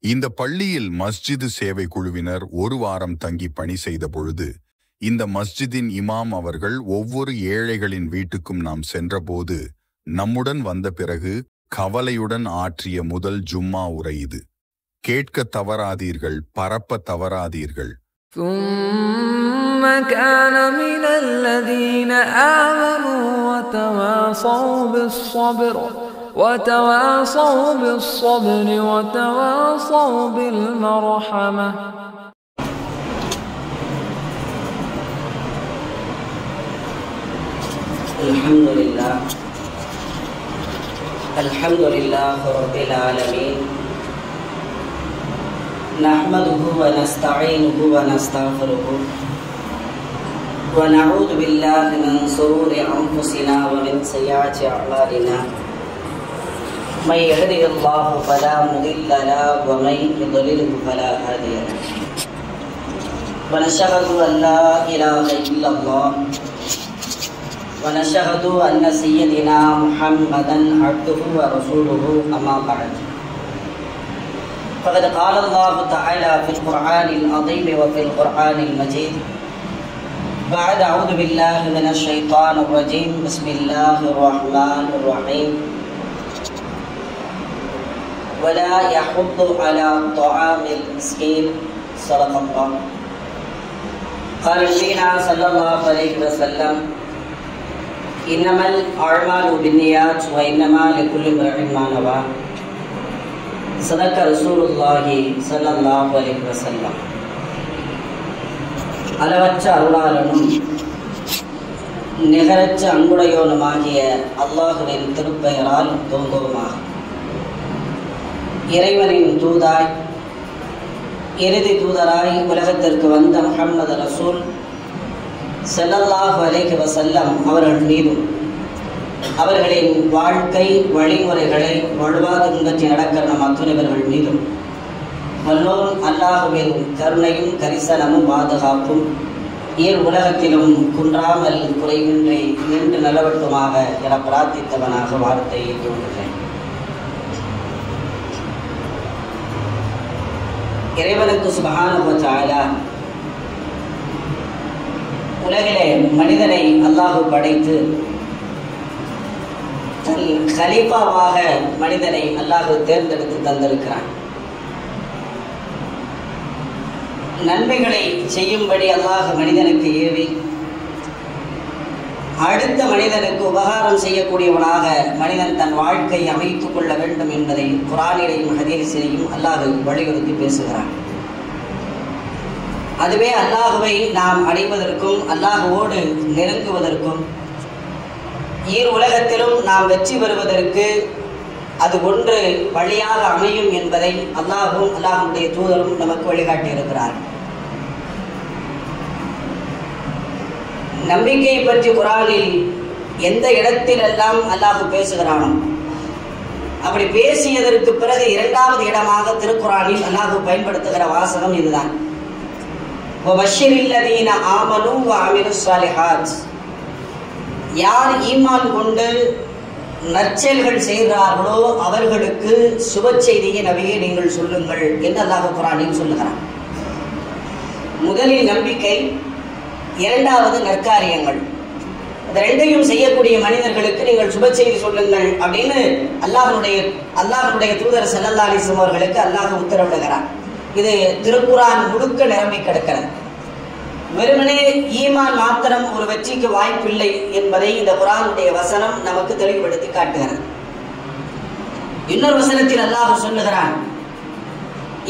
இந்த பள்ளியில் மஸ்ஜிது சேவை குழுவினர் ஒரு வாரம் தங்கி பணி செய்த பொழுது இந்த மஸ்ஜிதின் இமாம் அவர்கள் ஒவ்வொரு ஏழைகளின் வீட்டுக்கும் நாம் சென்றபோது நம்முடன் வந்த பிறகு கவலையுடன் ஆற்றிய முதல் ஜும்மா உரை இது. கேட்க தவறாதீர்கள், பரப்ப தவறாதீர்கள். ثم كان من الذين آمنوا وتواصوا بالصبر وتواصوا بالمرحمة. الحمد لله رب العالمين، نحمده ونستعينه ونستغفره ونعوذ بالله من شرور أنفسنا ومن سيئات أعمالنا، من يهده الله فلا مضل له ومن يضلله فلا هادي له، ونشهد أن لا إله إلا الله ونشهد أن سيدنا محمدا عبده ورسوله، أما بعد، فقد قال الله تعالى في القرآن العظيم وفي القرآن المجيد بعد أعوذ بالله من الشيطان الرجيم، بسم الله الرحمن الرحيم، ولا يحض على طعام المسكين، صدق الله. قال نبينا صلى الله عليه وسلم إنما الأعمال بالنيات وإنما لكل امرئ ما نوى، صدق رسول الله صلى الله عليه وسلم. அளவற்ற அருளாளனும் நிகரற்ற அன்புடையோனுமாகிய அல்லாஹுவின் திருப்பெயரால் துவங்குவோமாக. இறைவனின் தூதாய் இறுதி தூதராய் உலகத்திற்கு வந்த முஹம்மது ரசூல் ஸல்லல்லாஹு அலைஹி வஸல்லம் அவர்கள் மீதும் அவர்களின் வாழ்க்கை வழிமுறைகளை வலுவாக பின்பற்றி நடக்கிற நம் அத்துணைவர்கள் மீதும் வல்லோன் அல்லாஹுவின் கருணையும் கரிசனமும் பாதுகாப்பும் உலகத்திலும் குன்றாமல் குறைவின்றி நின்று நிலவட்டுமாக என பிரார்த்தித்தவனாக வார்த்தையை தோன்றுகிறேன். இறைவனுக்கு சுப்ஹானஹு வ தஆலா உலகிலே மனிதனை அல்லாஹு படைத்து தன் கலீஃபாவாக மனிதனை அல்லாஹு தேர்ந்தெடுத்து தந்திருக்கிறான். நன்மைகளை செய்யும்படி அல்லாஹ் மனிதனுக்கு ஏவி அடுத்த மனிதனுக்கு உபகாரம் செய்யக்கூடியவனாக மனிதன் தன் வாழ்க்கையை அமைத்துக் கொள்ள வேண்டும் என்பதை குர்ஆனிலேயும் ஹதீஸிலேயும் அல்லாஹ் வலியுறுத்தி பேசுகிறான். அதுவே அல்லாஹுவை நாம் அடைவதற்கும் அல்லாஹுவோடு நெருங்குவதற்கும் உலகத்திலும் நாம் வெற்றி பெறுவதற்கு அது ஒன்று வழியாக அமையும் என்பதை அல்லாஹும் அல்லாஹுடைய தூதரும் நமக்கு வழிகாட்டி இருக்கிறார். நம்பிக்கையை பற்றி குர்ஆனில் எந்த இடத்திலெல்லாம் அல்லாஹ் பேசுகிறானோ அப்படி பேசியதற்கு பிறகு இரண்டாவது இடமாக திருக்குர்ஆனில் அல்லாஹ் பயன்படுத்துகிற வாசகம் இதுதான். வபஷ்ஷிரில்லதீன ஆமனூ வஅமிலுஸ் ஸாலிஹாத், யார் ஈமான் கொண்டு நற்செயல்கள் செய்கிறார்களோ அவர்களுக்கு சுப செய்தியை நபியே நீங்கள் சொல்லுங்கள் என்று அல்லாஹ் குர்ஆனில் சொல்லுகிறான். முதலில் நம்பிக்கை, இரண்டாவது நற்காரியங்கள். இந்த ரெண்டையும் செய்யக்கூடிய மனிதர்களுக்கு நீங்கள் சுப செய்தி சொல்லுங்கள் அப்படின்னு அல்லாஹ்வுடைய தூதர் ஸல்லல்லாஹு அலைஹி வஸல்லம் அவர்களுக்கு அல்லாஹ் உத்தரவிடுகிறார். இது திருக்குர்ஆன் முழுக்க நிரம்பி கிடக்கிறது. வெறுமனே ஈமான் மாத்திரம் ஒரு வெற்றிக்கு வாய்ப்பில்லை என்பதை இந்த குர்ஆனுடைய வசனம் நமக்கு தெளிவுபடுத்தி காட்டுகிறது. இன்னொரு வசனத்தில் அல்லாஹ் சொல்லுகிறான்,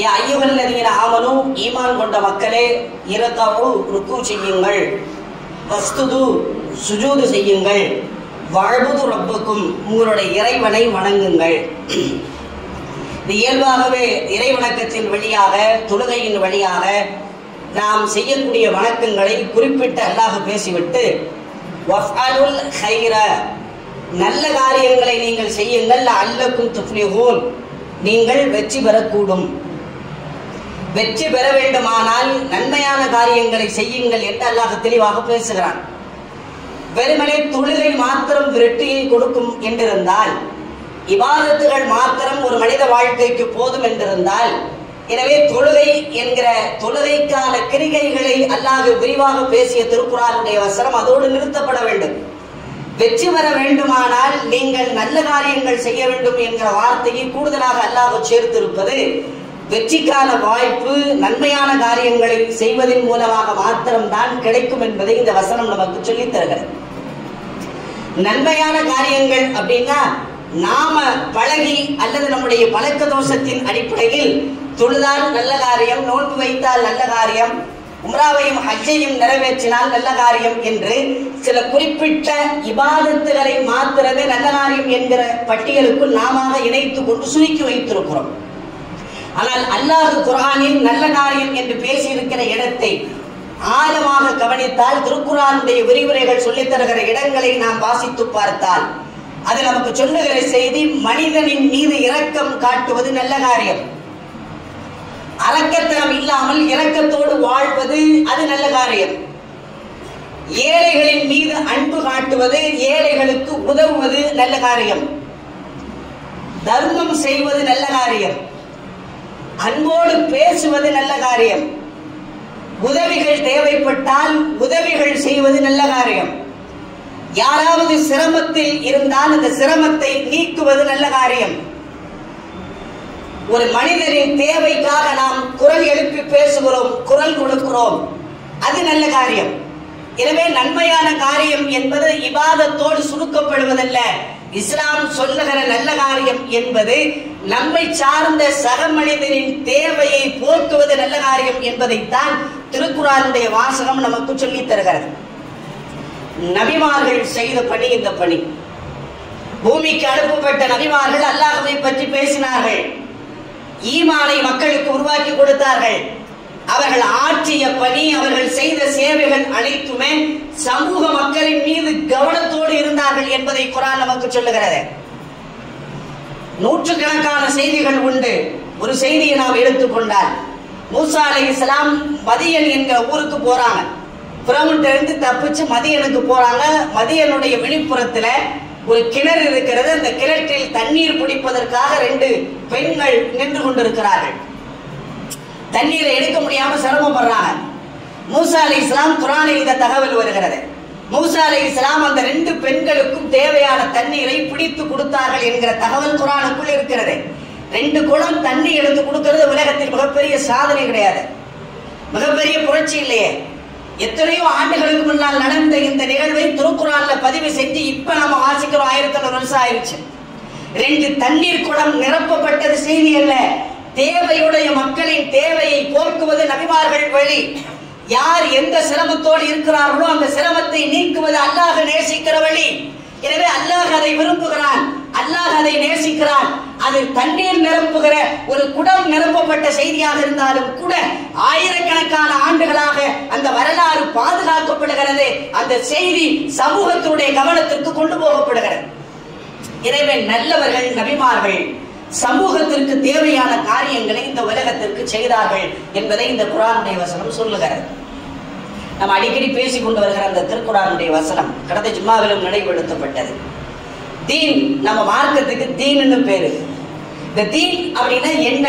யா அய்யுஹல்லதீன ஆமனூ, ஈமான் கொண்ட மக்களே, இர்கஉ, ருக்கு செய்யுங்கள், வஸ்துது, சுஜூது செய்யுங்கள், வஅபுது ரப்பக்கும், உங்களுடைய இறைவனை வணங்குங்கள். இது இயல்பாகவே இறைவணக்கத்தின் வழியாக, தொழுகையின் வழியாக நாம் செய்யக்கூடிய வணக்கங்களை குறிப்பிட்டு அல்லாஹ் பேசிவிட்டு வஃஅலுல் கைர, நல்ல காரியங்களை நீங்கள் செய்யுங்கள், லஅல்லக்கும் துஃப்லிஹூன், நீங்கள் வெற்றி பெறக்கூடும். வெற்றி பெற வேண்டுமானால் நன்மையான காரியங்களை செய்யுங்கள் என்று அல்லாஹ் தெளிவாக பேசுகிறான். வெறுமனே தொழுகை மாத்திரம் வெற்றியை கொடுக்கும் என்றிருந்தால், இபாதத்துகள் மாத்திரம் ஒரு மனித வாழ்க்கைக்கு போதும் என்றிருந்தால் எனவே தொழுகை என்கிற தொழுகைக்கான கிரிகைகளை அல்லாஹ் விரிவாக பேசிய திருக்குர்ஆனுடைய வசனம் அதோடு நிறுத்தப்பட வேண்டும். வெற்றி பெற வேண்டுமானால் நீங்கள் நல்ல காரியங்கள் செய்ய வேண்டும் என்கிற வார்த்தையை கூடுதலாக அல்லாஹ் சேர்த்திருப்பது வெற்றிக்கான வாய்ப்பு நன்மையான காரியங்களை செய்வதன் மூலமாக மாத்திரம்தான் கிடைக்கும் என்பதை இந்த வசனம் நமக்கு சொல்லித் தருகிறது. நன்மையான காரியங்கள் அப்படின்னா நாம பழகி அல்லது நம்முடைய பழக்க தோஷத்தின் அடிப்படையில் தொழுதால் நல்ல காரியம், நோன்பு வைத்தால் நல்ல காரியம், உம்ராவையும் ஹஜ்ஜையும் நிறைவேற்றினால் நல்ல காரியம் என்று சில குறிப்பிட்ட இபாதத்துகளை மாத்திரமே நல்ல காரியம் என்கிற பட்டியலுக்குள் நாம இணைத்துக் கொண்டு சுருக்கி வைத்திருக்கிறோம். ஆனால் அல்லாஹ் குர்ஆனில் நல்ல காரியம் என்று பேசியிருக்கிற இடத்தை ஆழமாக கவனித்தால், திருக்குர்ஆனுடைய விரிவுரைகள் சொல்லித் தருகிற இடங்களை நாம் வாசித்து பார்த்தால் அது நமக்கு சொல்லுகிற செய்தி மனிதனின் மீது இரக்கம் காட்டுவது நல்ல காரியம், அரக்கத்தனம் இல்லாமல் இரக்கத்தோடு வாழ்வது அது நல்ல காரியம், ஏழைகளின் மீது அன்பு காட்டுவது, ஏழைகளுக்கு உதவுவது நல்ல காரியம், தர்மம் செய்வது நல்ல காரியம், அன்போடு பேசுவது நல்ல காரியம், உதவிகள் தேவைப்பட்டால் உதவிகள் செய்வது நல்ல காரியம், யாராவது சிரமத்தில் இருந்தால் அந்த சிரமத்தை நீக்குவது நல்ல காரியம், ஒரு மனிதரின் தேவைக்காக நாம் குரல் எழுப்பி பேசுகிறோம், குரல் கொடுக்கிறோம், அது நல்ல காரியம். எனவே நன்மையான காரியம் என்பது இபாதத்தோடு சுருக்கப்படுவதல்ல. இஸ்லாம் சொல்லுகிற நல்ல காரியம் என்பது நம்மை சார்ந்த சக மனிதனின் தேவையை போக்குவது நல்ல காரியம் என்பதைத்தான் திருக்குர்ஆனுடைய வாசகம் நமக்கு சொல்லித் தருகிறது. நபிமார்கள் செய்த பணி இந்த பணி. பூமிக்கு அனுப்பப்பட்ட நபிமார்கள் அல்லாஹ்வை பற்றி பேசினார்கள், ஈமானை மக்களுக்கு உருவாக்கி கொடுத்தார்கள். அவர்கள் ஆற்றிய பணி, அவர்கள் செய்த சேவைகள் அனைத்துமே சமூக மக்களின் மீது கவனத்தோடு இருந்தார்கள் என்பதை குர்ஆன் நமக்கு சொல்லுகிறது. நூற்றுக்கணக்கான செய்திகள் உண்டு. ஒரு செய்தியை நாம் எடுத்துக்கொண்டால், மூசா அலைஹிஸ்ஸலாம் மதியன் என்கிற ஊருக்கு போறாங்க. பிரவுன்ட்ட இருந்து தப்பிச்சு மதியனுக்கு போறாங்க. மதியனுடைய வெளிப்புறத்துல ஒரு கிணறு இருக்கிறது. அந்த கிணற்றில் தண்ணீர் குடிப்பதற்காக 2 பெண்கள் நின்று கொண்டிருக்கிறார்கள். தண்ணீரை எடுக்க முடியாம சிரமப்படுறாங்க. மூசா அலைஹிஸ்ஸலாம் குர்ஆனில் இந்த தகவல் வருகிறது. மூசா அலைஹிஸ்ஸலாம் அந்த 2 பெண்களுக்கும் தேவையான தண்ணீரை பிடித்து கொடுத்தார்கள் என்கிற தகவல் குர்ஆனுக்குள் இருக்கிறது. 2 குடம் தண்ணி எடுத்து கொடுக்கிறது உலகத்தில் மிகப்பெரிய சாதனை கிடையாது, மிகப்பெரிய புரட்சி இல்லையே. எத்தனையோ ஆண்டுகளுக்கு முன்னால் நடந்த இந்த நிகழ்வை திருக்குர்ஆன்ல பதிவு செஞ்சு இப்ப நம்ம வாசிக்கிறோம். 1500 வருஷம் ஆயிடுச்சு. 2 தண்ணீர் குடம் நிரப்பப்பட்டது செய்தி அல்ல. தேவையுடைய மக்களின் தேவையை போக்குவது நபிமார்கள் வழி. யார் எந்த சிரமத்தோடு இருக்கிறார்களோ அந்த சிரமத்தை நீக்குவது அல்லாஹ் நேசிக்கிற வழி. எனவே அல்லாஹ் அதை விரும்புகிறான், அல்லாஹ் அதை நேசிக்கிறான். அது தண்ணீர் நிரப்புகிற ஒரு குடம் நிரப்பப்பட்ட செய்தியாக இருந்தாலும் கூட ஆயிரக்கணக்கான ஆண்டுகளாக அந்த வரலாறு பாதுகாக்கப்படுகிறது. அந்த செய்தி சமூகத்தினுடைய கவனத்திற்கு கொண்டு போகப்படுகிறது. எனவே நல்லவர்கள் நபிமார்கள் சமூகத்திற்கு தேவையான காரியங்களை இந்த உலகத்திற்கு செய்தார்கள் என்பதை இந்த குர்ஆனுடைய வசனம் சொல்லுகிறது. நம்ம அடிக்கடி பேசிக் கொண்டு வருகிற அந்த திருக்குர்ஆனுடைய வசனம் கடந்த ஜும்மாவிலும் நினைவுபடுத்தப்பட்டது. தீன், நம்ம மார்க்கத்துக்கு தீன்னு பேரு. இந்த தீன் அப்படின்னா என்ன,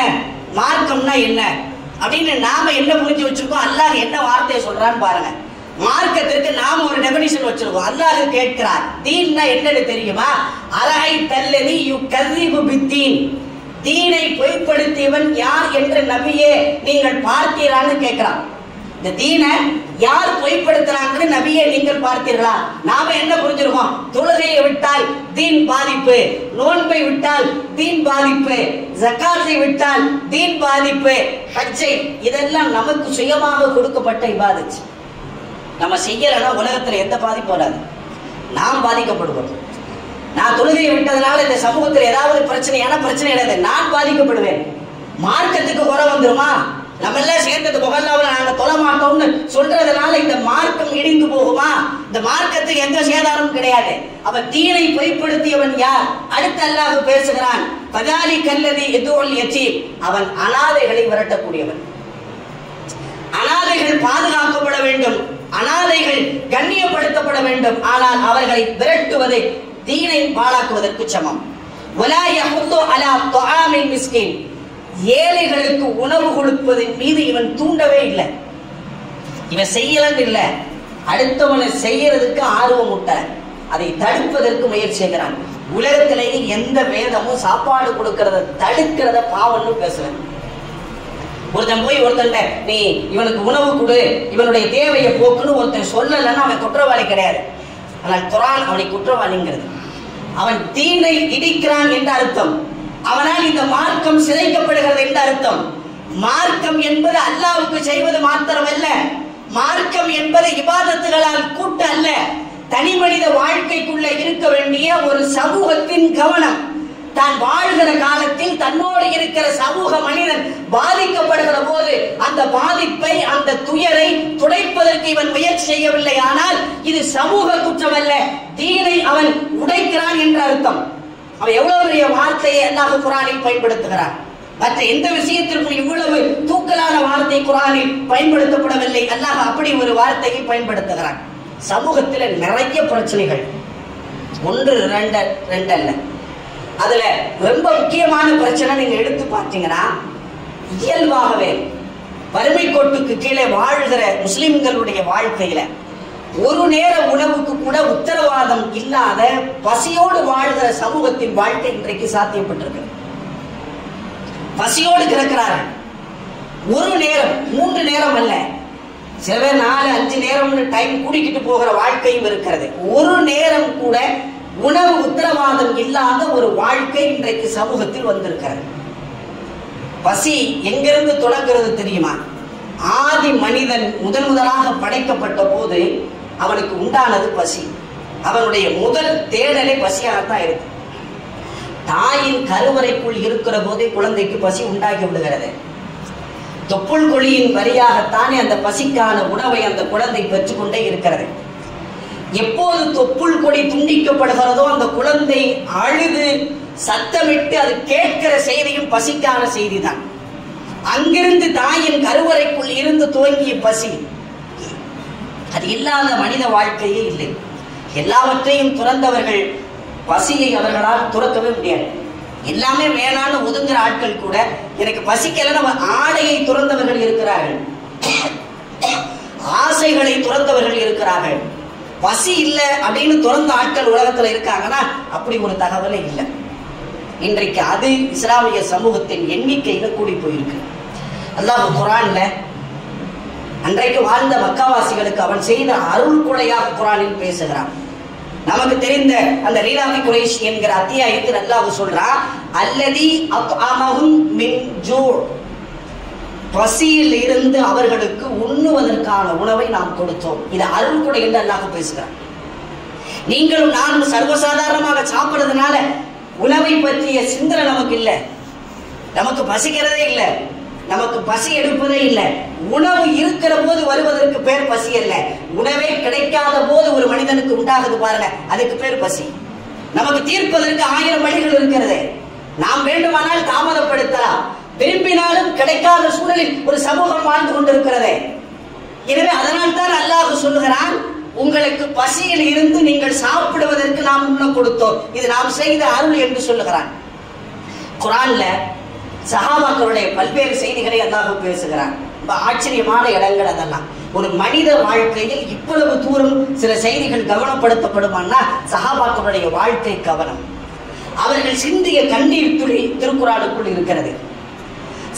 மார்க்கம்னா என்ன அப்படின்னு நாம என்ன புரிஞ்சு வச்சிருக்கோம், அல்லாஹ் என்ன வார்த்தையை சொல்றான்னு பாருங்க. மார்க்கத்திற்கு நாம ஒரு டெபினிஷன் வச்சிருக்கோம். அல்லாஹ் கேட்கிறார், தீன்னா என்னன்னு தெரியுமா? அலஹை தல்லதி யுகذிபு பித்தீன், தீனை பொய்ப்படுத்தியவன் யார் என்று நபியே நீங்கள் பார்த்தீரான்னு கேட்கிறான். இந்த தீனை யார் பொய்ப்படுத்துறாங்கன்னு நபியே நீங்கள் பார்த்தீர்களா? நாம என்ன புரிஞ்சிருக்கோம்? தொழுகையை விட்டால் தீன் பாதிப்பு, நோன்பை விட்டால் தீன் பாதிப்பு, ஜகாத்தை விட்டால் தீன் பாதிப்பு, ஹஜ்ஜை, இதெல்லாம் நமக்கு சுயமாக கொடுக்கப்பட்ட இபாதத். நம்ம செய்யலைன்னா உலகத்துல எந்த பாதிப்பு வராது, நாம் பாதிக்கப்படுவோம். நான் தொழுகையை விட்டதுனால இந்த சமூகத்தில் ஏதாவது பிரச்சனையான பிரச்சனை இல்லை, நான் பாதிக்கப்படுவேன். மார்க்கத்துக்கு குறை வந்துருமா? நம்ம எல்லாம் சேர்ந்தது முகல்லாவில் நாங்க தொழ மாட்டோம்னு சொல்றதுனால இந்த மார்க்கம் இடிந்து போகுமா? இந்த மார்க்கத்துக்கு எந்த சேதாரமும் கிடையாது. அவன் தீனை பொய்ப்படுத்தியவன் யார்? அடுத்து அல்லாஹ் பேசுகிறான், பதாலி கல்லதி எதுவல் யதீம், அவன் அனாதைகளை விரட்டக்கூடியவன். அனாதைகள் பாதுகாக்கப்பட வேண்டும், அனாதைகள் கண்ணியப்படுத்தப்பட வேண்டும். ஆனால் அவர்களை விரட்டுவது தீனை பாழாக்குவதற்கு சமம். வலா யஹுது அலா துஆமில் மிஸ்கின், ஏழைகளுக்கு உணவு கொடுப்பதன் மீது இவன் தூண்டவே இல்லை. இவன் செய்யலன்னு இல்லை, அடுத்தவனை செய்யறதுக்கு ஆர்வம் ஊட்ட, அதை தடுப்பதற்கு முயற்சி செய்கிறான். உலகத்திலேயே எந்த வேதமும் சாப்பாடு கொடுக்கறத தடுக்கிறத பாவம்னு பேசல. ஒருத்தன் போய் ஒருத்தன் நீ இவனுக்கு உணவு கொடு, இவனுடைய தேவையை போக்குன்னு ஒருத்தன் சொல்லலைன்னா அவன் குற்றவாளி கிடையாது. ஆனால் குர்ஆன் அவனை குற்றவாளிங்கிறது. அவன் தீனை இடிக்கிறான் என்ற அர்த்தம். அவனால் இந்த மார்க்கம் சிதைக்கப்படுகிறது என்ற அர்த்தம். மார்க்கம் என்பது அல்லாஹ்வுக்கு செய்வது மாத்திரமல்ல, மார்க்கம் என்பது இபாதத்துகளால் கூட்டு அல்ல, தனி மனித வாழ்க்கைக்குள்ள இருக்க வேண்டிய ஒரு சமூகத்தின் கவனம். தான் வாழ்கிற காலத்தில் தன்னோடு இருக்கிற சமூக மனிதன் பாதிக்கப்படுகிற போது அந்த பாதிப்பை, அந்த துயரை துடைப்பதற்கு இவன் முயற்சி செய்யவில்லை. ஆனால் இது சமூக குற்றம் அல்ல, தீனை அவன் உடைக்கிறான் என்ற அர்த்தம். அவன் எவ்வளவு பெரிய வார்த்தையை அல்லாஹ் குர்ஆனில் பயன்படுத்துகிறான். மற்ற எந்த விஷயத்திற்கும் இவ்வளவு தூக்கலான வார்த்தை குர்ஆனில் பயன்படுத்தப்படவில்லை. அல்லாஹ் அப்படி ஒரு வார்த்தையை பயன்படுத்துகிறான். சமூகத்தில் நிறைய பிரச்சனைகள், ஒன்று ரெண்டு அல்ல. அதுல ரொம்ப முக்கியமான பிரச்சனை நீங்க எடுத்து பார்த்தீங்கன்னா, இயல்பாகவே வறுமை கோட்டுக்கு கீழே வாழ்கிற முஸ்லிம்களுடைய வாழ்க்கையில ஒரு நேர உணவுக்கு கூட உத்தரவாதம் இல்லாத பசியோடு வாழ்கிற சமூகத்தின் வாழ்க்கை இன்றைக்கு சாத்தியப்பட்டிருக்கு. பசியோடு கிடக்கிறார்கள். ஒரு நேரம், 3 நேரம் அல்ல, சில பேர் 4-5 நேரம்னு டைம் கூடிக்கிட்டு போகிற வாழ்க்கையும் இருக்கிறது. ஒரு நேரம் கூட உணவு உத்தரவாதம் இல்லாத ஒரு வாழ்க்கை இன்றைக்கு சமூகத்தில் வந்திருக்கிறது. பசி எங்கிருந்து தொடங்குறது தெரியுமா? ஆதி மனிதன் முதலாக படைக்கப்பட்ட போது அவனுக்கு உண்டானது பசி. அவனுடைய முதல் தேடலை பசியாகத்தான் இருக்கு. தாயின் கருவறைக்குள் இருக்கிற போதே குழந்தைக்கு பசி உண்டாகி விடுகிறது. தொப்புள் கொடியின் வழியாகத்தானே அந்த பசிக்கான உணவை அந்த குழந்தை பெற்றுக்கொண்டே இருக்கிறது. எப்போது தொப்புள் கொடி துண்டிக்கப்படுகிறதோ அந்த குழந்தை அழுது சத்தமிட்டு அது கேட்கிற செய்தியும் பசிக்கான செய்தி தான். அங்கிருந்து தாயின் கருவறைக்குள் இருந்து துவங்கிய பசி, அது இல்லாத மனித வாழ்க்கையே இல்லை. எல்லாவற்றையும் துறந்தவர்கள் பசியை அவர்களால் துறக்கவே முடியாது. எல்லாமே வேணான்னு ஒதுங்குற ஆட்கள் கூட எனக்கு பசிக்கலன்னு ஆடையை துறந்தவர்கள் இருக்கிறார்கள், ஆசைகளை துறந்தவர்கள் இருக்கிறார்கள். பசி இல்லை அப்படின்னு துறந்த ஆட்கள் உலகத்துல இருக்காங்கன்னா அப்படி ஒரு தகவலே இல்லை. இன்றைக்கு அது இஸ்லாமிய சமூகத்தின் எண்ணிக்கையில கூடி போயிருக்கு. அல்லாஹ் குர்ஆன்ல அன்றைக்கு வாழ்ந்த மக்காவாசிகளுக்கு அவன் செய்த அருள் கொடையாக குர்ஆனில் பேசுகிறான். நமக்கு தெரிந்த அந்த ரீலாமி குரைஷ் என்கிற அத்தியாயத்தில் அல்லாஹ் சொல்றான், அல்லதி அத்அமஹும் மின் ஜூ, பசியில் இருந்து அவர்களுக்கு உண்ணுவதற்கான உணவை நாம் கொடுத்தோம். இது அருள் கொடை என்று அல்லாஹ் பேசுகிறான். நீங்களும் நானும் சர்வசாதாரணமாக சாப்பிடுறதுனால உணவை பற்றிய சிந்தனை நமக்கு இல்லை, நமக்கு பசிக்கிறதே இல்லை, நமக்கு பசி எடுப்பதே இல்லை. உணவு இருக்கிற போது வருவதற்கு பேர் பசி அல்ல, உணவே கிடைக்காத போது ஒரு மனிதனுக்கு உண்டாகுது பாருங்க, அதுக்கு பேர் பசி. நமக்கு தீர்ப்பதற்கு 1000 வழிகள் இருக்கிறது. நாம் வேண்டுமானால் தாமதப்படுத்தலாம், விரும்பினாலும் கிடைக்காத சூழலில் ஒரு சமூகம் வாழ்ந்து கொண்டிருக்கிறது. எனவே அதனால் தான் அல்லாஹ் சொல்லுகிறான், உங்களுக்கு பசியில் இருந்து நீங்கள் சாப்பிடுவதற்கு நாம் உண்ண கொடுத்தோம், இது நாம் செய்த அருள் என்று சொல்லுகிறான். குர்ஆன்ல சஹாபாக்களுடைய பல்வேறு செய்திகளை அல்லாஹ் பேசுகிறான். ஆச்சரியமான இடங்கள் அதெல்லாம். ஒரு மனித வாழ்க்கையில் இவ்வளவு தூரம் சில செய்திகள் கவனப்படுத்தப்படுமானா சஹாபாக்களுடைய வாழ்க்கை கவனம். அவர்கள் சிந்திய கண்ணீர் துளி திருக்குர்ஆனுக்குள் இருக்கிறது.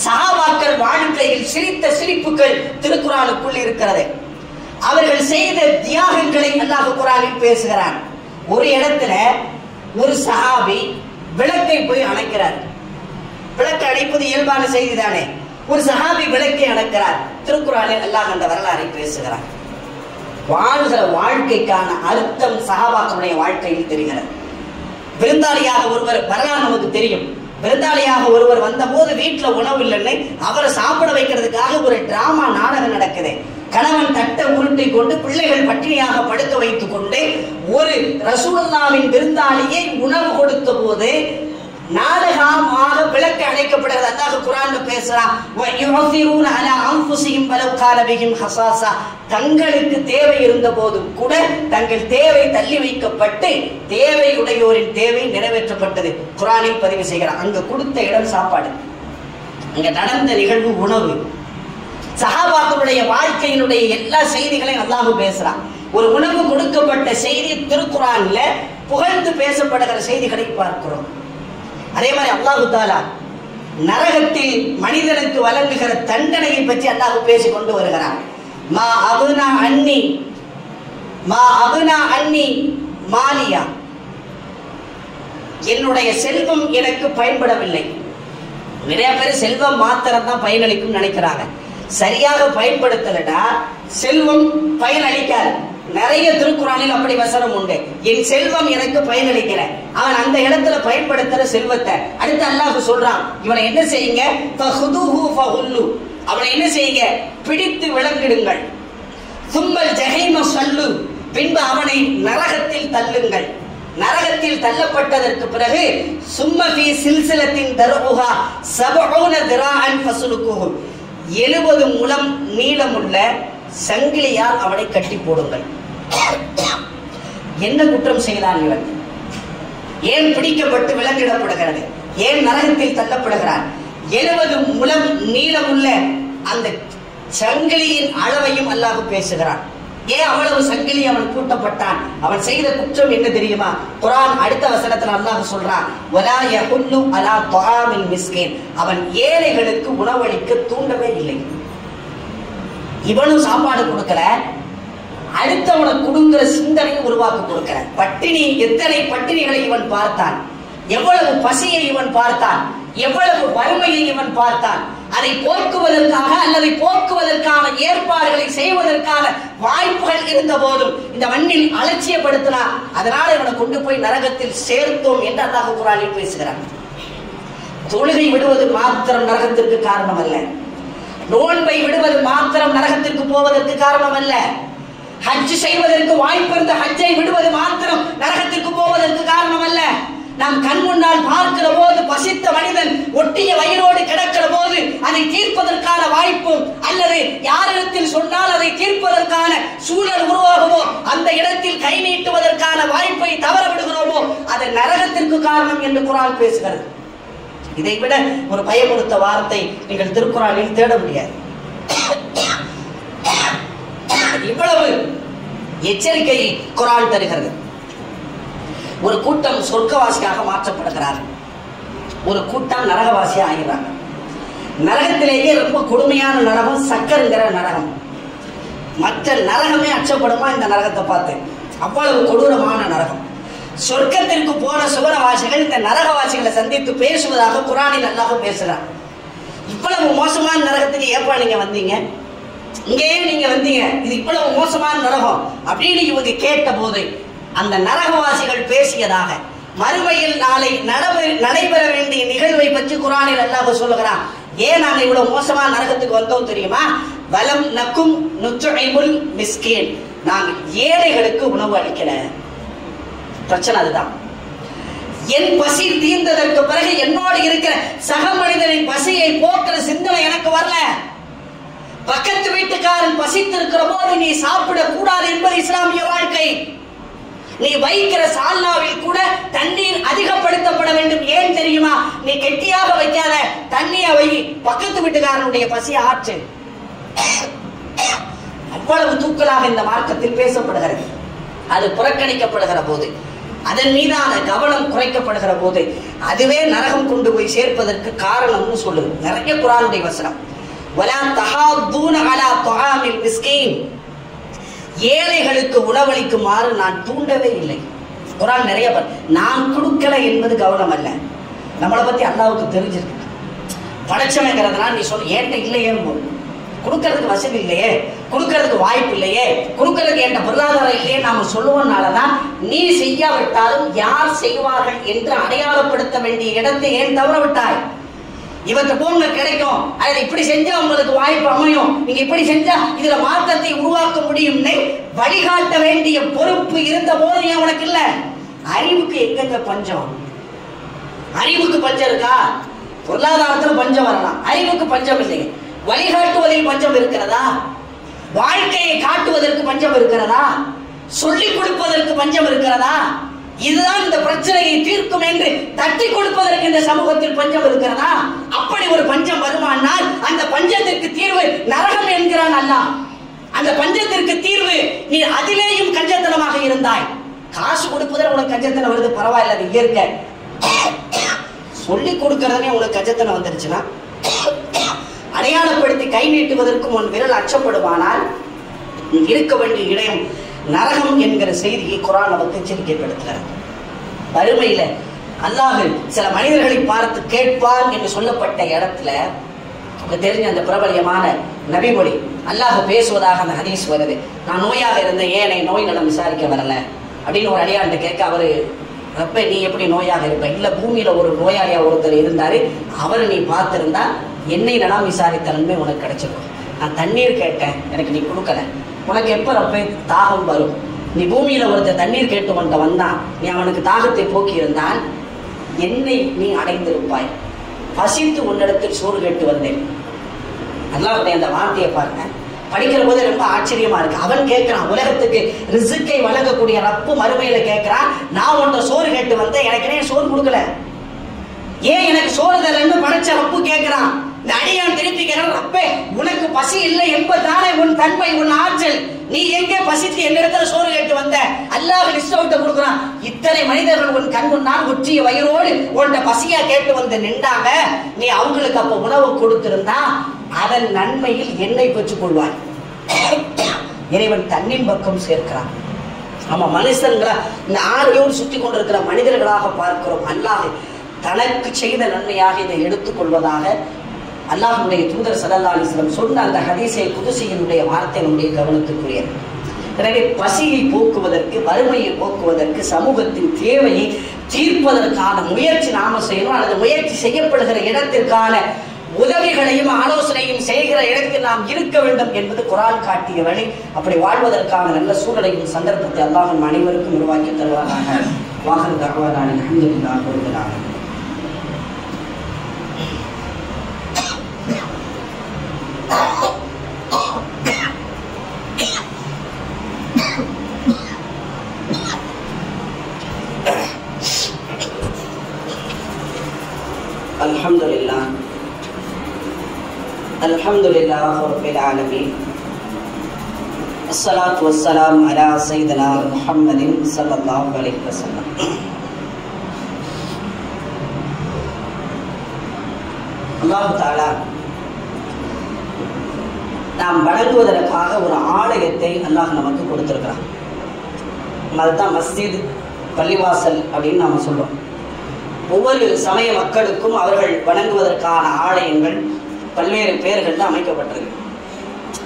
சஹாபாக்கள் வாழ்க்கையில் சிரித்த சிரிப்புகள் திருக்குர்ஆனுக்குள் இருக்கிறது. அவர்கள் செய்த தியாகங்களை அல்லாஹ் குர்ஆனில் பேசுகிறான். ஒரு இடத்துல ஒரு சஹாபி விளக்கை போய் அணைக்கிறார். விளக்கு அணைப்பது இயல்பான செய்தி தானே. ஒரு சஹாபி விளக்கை அணைக்கிறார். திருக்குர்ஆனில் அல்லாஹ் அந்த வரலாறை பேசுகிறார். வாழ்கிற வாழ்க்கைக்கான அர்த்தம் சஹாபாக்களுடைய வாழ்க்கையில் தெரிகிறது. விருந்தாளியாக ஒருவர் வரலாறு நமக்கு தெரியும். விருந்தாளியாக ஒருவர் வந்த போது வீட்டுல உணவு இல்லைன்னு அவரை சாப்பிட வைக்கிறதுக்காக ஒரு டிராமா நாடகம் நடக்குது. கணவன் தட்டை உருட்டை கொண்டு பிள்ளைகள் பட்டினியாக படுக்க வைத்துக் கொண்டு ஒரு ரசூலுல்லாஹ்வின் விருந்தாளியை உணவு கொடுத்த போது நாடகமாக விளக்கு அணைக்கப்படுகிறது. அல்லாஹ் குர்ஆன்ல பேசுறான், வயுஸிரூன அலா அன்ஃபுஸிஹிம் வலவ் கான பிஹிம் ஹஸாஸா, தங்களுக்கு தேவை இருந்த போதும் கூட தங்கள் தேவை தள்ளி வைக்கப்பட்டு தேவையுடையோரின் தேவை நிறைவேற்றப்பட்டது. குர்ஆனில் பதிவு செய்கிறான். அங்க கொடுத்த இடம் சாப்பாடு. அங்க நடந்த நிகழ்வு உணவு. சஹாபாக்களுடைய வாழ்க்கையினுடைய எல்லா செய்திகளையும் அல்லாஹ் பேசுறான். ஒரு உணவு கொடுக்கப்பட்ட செய்தி திருக்குர்ஆன்ல புகழ்ந்து பேசப்படுகிற செய்திகளை பார்க்கிறோம். அதே மாதிரி அல்லாஹ் தஆலா நரகத்தில் மனிதனுக்கு வழங்குகிற தண்டனையை பற்றி அல்லாஹ் பேசிக் கொண்டு வருகிறான். மா அபுனா அன்னி மாலியா, என்னுடைய செல்வம் எனக்கு பயன்படவில்லை. நிறைய பேர் செல்வம் மாத்திரம் தான் பயனளிக்கும் நினைக்கிறாங்க. சரியாக பயன்படுத்தலடா செல்வம் பயனளிக்காது. நிறைய திருக்குர்ஆனில் அப்படி வசனம் உண்டு. என் செல்வம் எனக்கு பயனளிக்கிற, அவன் அந்த இடத்துல பயன்படுத்துற செல்வத்தை அடுத்து அல்லாஹ் சொல்றான், இவனை என்ன செய்யுங்க, அவனை என்ன செய்யுங்க, பிடித்து விலங்கிடுங்கள். சும்மல் ஜஹீம ஸல்லு, பின்பு அவனை நரகத்தில் தள்ளுங்கள். நரகத்தில் தள்ளப்பட்டதற்கு பிறகு சும்மபி சில்சிலத்தின் தர்உஹா 70 திராஅன் ஃபஸ்லுகுஹு, 70 முழம் நீளமுள்ள சங்கிலியால் அவனை கட்டி போடுங்கள். என்ன குற்றம் செய்தான் இவன்? ஏன் பிடிக்கப்பட்டு விலங்கிடப்படுகிறது? ஏன் நரகத்தில் தள்ளப்படுகிறான்? 70 முழம் நீளமுள்ள அந்த சங்கிலியின் அளவையும் அல்லாஹ் பேசுகிறான். ஏன் அவ்வளவு சங்கிலி அவன் கூட்டப்பட்டான்? அவன் செய்த குற்றம் என்ன தெரியுமா? குர்ஆன் அடுத்த வசனத்துல அல்லாஹ் சொல்றான், வலா யஹுல்லு அலா துஆமில் மிஸ்கீன், அவன் ஏழைகளுக்கு உணவளிக்க தூண்டவே இல்லை. இவனும் சாப்பாடு கொடுக்கல, அடுத்தவனை கொடுங்கிற சிந்தனை உருவாக்கி கொடுக்கிற. பட்டினி, எத்தனை பட்டினிகளை இவன் பார்த்தான், எவ்வளவு பசியை இவன் பார்த்தான், எவ்வளவு வறுமையை இவன் பார்த்தான். அதை போக்குவதற்காக அல்லது போக்குவதற்கான ஏற்பாடுகளை செய்வதற்கான வாய்ப்புகள் இருந்த போதும் இந்த மண்ணில் அலட்சியப்படுத்தினார். அதனால இவனை கொண்டு போய் நரகத்தில் சேர்த்தோம் என்று அல்லாஹ் குர்ஆனில் பேசுகிறான். தொழுகை விடுவது மாத்திரம் நரகத்திற்கு காரணம் அல்ல. நோன்பை விடுவது மாத்திரம் நரகத்திற்கு போவதற்கு காரணம் அல்ல. ஹஜ் செய்வதற்கு வாய்ப்பு இருந்த ஹஜ்ஜை விடுவது மாத்திரம் நரகத்திற்கு போவதற்கு காரணம் அல்ல. நாம் கண் முன்னால் பார்க்கிற போது பசித்த மனிதன் ஒட்டிய வயிறோடு கிடக்கிற போது அதை தீர்ப்பதற்கான வாய்ப்பும் அல்லது யாரிடத்தில் சொன்னால் அதை தீர்ப்பதற்கான சூழல் உருவாகுமோ அந்த இடத்தில் கை நீட்டுவதற்கான வாய்ப்பை தவற விடுகிறோமோ அது நரகத்திற்கு காரணம் என்று குர்ஆன் பேசுகிறது. இதை விட ஒரு பயமுறுத்த வார்த்தை நீங்கள் திருக்குர்ஆனில் தேட முடியாது. இவ்வளவு எச்சரிக்கையை குர்ஆன் தருகிறது. ஒரு கூட்டம் சொர்க்கவாசியாக மாற்றப்படுகிறார், ஒரு கூட்டம் நரகவாசியாக ஆகிறாங்க. நரகத்திலேயே ரொம்ப கொடுமையான நரகம் சக்கருங்கிற நரகம். மற்ற நரகமே அச்சப்படுமா இந்த நரகத்தை பார்த்து? அவ்வளவு கொடூரமான நரகம். சொர்க்கத்திற்கு போன சுவனவாசிகள் இந்த நரகவாசிகளை சந்தித்து பேசுவதாக குர்ஆனில் அல்லாஹ் பேசுகிறார். இவ்வளவு மோசமான நரகத்துக்கு ஏப்பா நீங்க வந்தீங்க, இங்கேயே நீங்க வந்தீங்க, இது இவ்வளவு மோசமான நரகம் அப்படின்னு இவங்க கேட்ட போது அந்த நரகவாசிகள் பேசியதாக மறுமையில் நாளை நடைபெற வேண்டிய நிகழ்வை பற்றி குர்ஆனில் அல்லாஹ் சொல்லுகிறான். ஏன் நாங்கள் இவ்வளவு மோசமான நரகத்துக்கு வந்தோம் தெரியுமா? வலம் நக்கும் நுத்இமுல் மிஸ்கீன், நாங்கள் ஏழைகளுக்கு உணவு அளிக்கல. பிரச்சனை அதுதான். என் பசி தீர்ந்ததற்கு பிறகு என்னோடு இருக்கிற சக மனிதனின் பசியை போக்குற சிந்தனை எனக்கு வரல. பக்கத்து வீட்டுக்காரன் பசித்திருக்கிற போது நீ சாப்பிடக் கூடாது என்பது இஸ்லாமிய வாழ்க்கை. நீ வைக்கிற சால்னாவில் கூட தண்ணீர் அதிகப்படுத்தப்பட வேண்டும். ஏன் தெரியுமா? நீ கெட்டியாக வைக்காத, தண்ணியை வை, பக்கத்து வீட்டுக்காரனுடைய பசியை ஆற்று. அவ்வளவு தூக்கலாக இந்த மார்க்கத்தில் பேசப்படுகிறது. அது புறக்கணிக்கப்படுகிற போது, அதன் மீதான கவனம் குறைக்கப்படுகிற போது அதுவே நரகம் கொண்டு போய் சேர்ப்பதற்கு காரணம்னு சொல்லுது நிறைய குர்ஆனுடைய வசனம். வலா தஹாதுன அலா துஆமில் மிஸ்கீன், ஏழைகளுக்கு உணவளிக்குமாறு நான் தூண்டவே இல்லை. குர்ஆன் நிறைய நான் கொடுக்கல என்பது கவனம் அல்ல. நம்மளை பத்தி அல்லாஹ்வுக்கு தெரிஞ்சிருக்கு. படைச்சவங்கிறதுனால நீ சொல்ல ஏன்ட்ட இல்லையே, கொடுக்கறதுக்கு வசதி இல்லையே, கொடுக்கறதுக்கு வாய்ப்பு இல்லையே, கொடுக்கறதுக்கு என்ற பொருளாதாரம் இல்லையே நாம சொல்லுவோம்னாலதான் நீ செய்யாவிட்டாலும் யார் செய்வார்கள் என்று அடையாளப்படுத்த வேண்டிய இடத்தை ஏன் தவற விட்டாய்? இவற்றை போங்க கிடைக்கும், அதை இப்படி செஞ்சா உங்களுக்கு வாய்ப்பு அமையும், நீங்க இப்படி செஞ்சா இதுல மாற்றத்தை உருவாக்க முடியும்னு வழிகாட்ட வேண்டிய பொறுப்பு இருந்த போது ஏன் உனக்கு இல்ல? அறிவுக்கு எங்கெங்க பஞ்சம்? அறிவுக்கு பஞ்சம் இருக்கா? பொருளாதாரத்தில் பஞ்சம் வரலாம், அறிவுக்கு பஞ்சம் இல்லையே. வழிகாட்டுவதில் பஞ்சம் இருக்கிறதா? வாழ்க்கையை காட்டுவதற்கு பஞ்சம் இருக்கிறதா? சொல்லிக் கொடுப்பதற்கு பஞ்சம் இருக்கிறதா? இதுதான் இந்த பிரச்சனையை தீர்க்கும் என்று தட்டி கொடுப்பதற்கு இந்த சமூகத்தில் பஞ்சம் இருக்கிறதா? அப்படி ஒரு பஞ்சம் வருமானால் அந்த பஞ்சத்திற்கு தீர்வு நரகம் என்கிறான் அல்லாஹ். அந்த பஞ்சத்திற்கு தீர்வு நீ அதிலேயும் கஞ்சத்தனமாக இருந்தாய். காசு கொடுப்பதில் உனக்கு கஞ்சத்தனம் வருது, பரவாயில்ல, அது இயற்கை. சொல்லி கொடுக்கறதே உனக்கு கஞ்சத்தனம் வந்துருச்சுன்னா அடையாளப்படுத்தி கை நீட்டுவதற்கும் உன் விரல் அச்சப்படுவானால் இருக்க வேண்டிய இடம் நரகம் என்கிற செய்தியை குர்ஆன் நமக்கு எச்சரிக்கைப்படுத்துகிறார். வறுமையில அல்லாஹ் சில மனிதர்களை பார்த்து கேட்பான் என்று சொல்லப்பட்ட இடத்துல தெரிஞ்ச அந்த பிரபலியமான நபிமொழி அல்லாஹ் பேசுவதாக அந்த ஹதீஸ் வருது. நான் நோயாக இருந்தேன், ஏன் நோய் நலம் விசாரிக்க வரல அப்படின்னு ஒரு அடியாண்ட கேட்க, அவரு அப்ப நீ எப்படி நோயாக இருப்ப? இல்ல, பூமியில ஒரு நோயாளியா ஒருத்தர் இருந்தாரு, அவரை நீ பார்த்திருந்தா என்னை நலம் விசாரித்த நன்மை உனக்கு கிடைச்சிருக்கும். நான் தண்ணீர் கேட்டேன், எனக்கு நீ கொடுக்கல. உனக்கு எப்ப ரப்ப தாகம் வரும்? நீ பூமியில ஒருத்தர் தண்ணீர் கேட்டு கொண்ட வந்தான், நீ அவனுக்கு தாகத்தை போக்கி இருந்தால் என்னை நீ அடைந்திருப்பாய். பசித்து உன்னிடத்தில் சோறு கேட்டு வந்தேன். அல்லாஹ்வுடைய அந்த வார்த்தையை பாருங்க, படிக்கிற போது ரொம்ப ஆச்சரியமா இருக்கு. அவன் கேட்கிறான், உலகத்துக்கு ரிஸ்கை வழங்கக்கூடிய ரப்பு மறுமையில கேட்கிறான், நான் உன்ட சோறு கேட்டு வந்தேன், எனக்கு சோறு கொடுக்கல, ஏன் எனக்கு சோறு தரலன்னு படைச்ச ரப்பு கேட்கிறான். இந்த அடியான் திருப்பி கேட்கிறான், ரப்பே உனக்கு பசி இல்லை என்பதானே உன் தன்மை, உன் ஆற்றல், நீ எங்கே பசித்து என்னிடத்துல சோறு கேட்டு வந்த? அல்லாஹ் லிஸ்ட் அவுட் கொடுக்குறான். இத்தனை மனிதர்கள் உன் கண் முன்னால் ஒற்றிய வயிறோடு உன்ட பசியா கேட்டு வந்து நின்றாங்க, நீ அவங்களுக்கு அப்ப உணவு கொடுத்திருந்தா அதன் நன்மையில் என்னை பெற்றுக் கொள்வாய். இறைவன் தன்னின் பக்கம் சேர்க்கிறான். நம்ம மனுஷங்களா இந்த ஆறையோடு சுற்றி கொண்டிருக்கிற மனிதர்களாக பார்க்கிறோம். அல்லாஹ் தனக்கு செய்த நன்மையாக இதை எடுத்துக் கொள்வதாக அல்லாஹ்வுடைய தூதர் ஸல்லல்லாஹு அலைஹி வஸல்லம் சொன்ன அந்த ஹதீஸை குதுஸியினுடைய வார்த்தை நம்முடைய கவனத்துக்குரியது. எனவே பசியை போக்குவதற்கு, வறுமையை போக்குவதற்கு, சமூகத்தின் தேவையை தீர்ப்பதற்கான முயற்சி நாம செய்யணும். அல்லது முயற்சி செய்யப்படுகிற இடத்திற்கான உதவிகளையும் ஆலோசனையும் செய்கிற இடத்தில் நாம் இருக்க வேண்டும் என்பது குர்ஆன் காட்டிய வழி. அப்படி வாழ்வதற்கான நல்ல சூழலையும் சந்தர்ப்பத்தை அல்லாஹ் நம் அனைவருக்கும் உருவாக்கி தருவாராக. வாஹிரு தஅவானா அல்ஹம்துலில்லாஹி ரப்பில் ஆலமீன். அல்ஹம்துலில்லாஹ் அல்ஹம்துலில்லாஹி ரப்பில் ஆலமீன். அஸ்ஸலாத்து வஸ்ஸலாமு அலா சய்யிதினா முஹம்மதின் ஸல்லல்லாஹு அலைஹி வஸல்லம். அல்லாஹ் தஆலா நாம் வணங்குவதற்காக ஒரு ஆலயத்தை அல்லாஹ் நமக்கு கொடுத்திருக்கிறான். அதுதான் மஸ்ஜித், பள்ளிவாசல் அப்படின்னு நாம சொல்றோம். ஒவ்வொரு சமய மக்களுக்கும் அவர்கள் வணங்குவதற்கான ஆலயங்கள் பல்வேறு பெயர்கள்ல அமைக்கப்பட்டிருக்கு.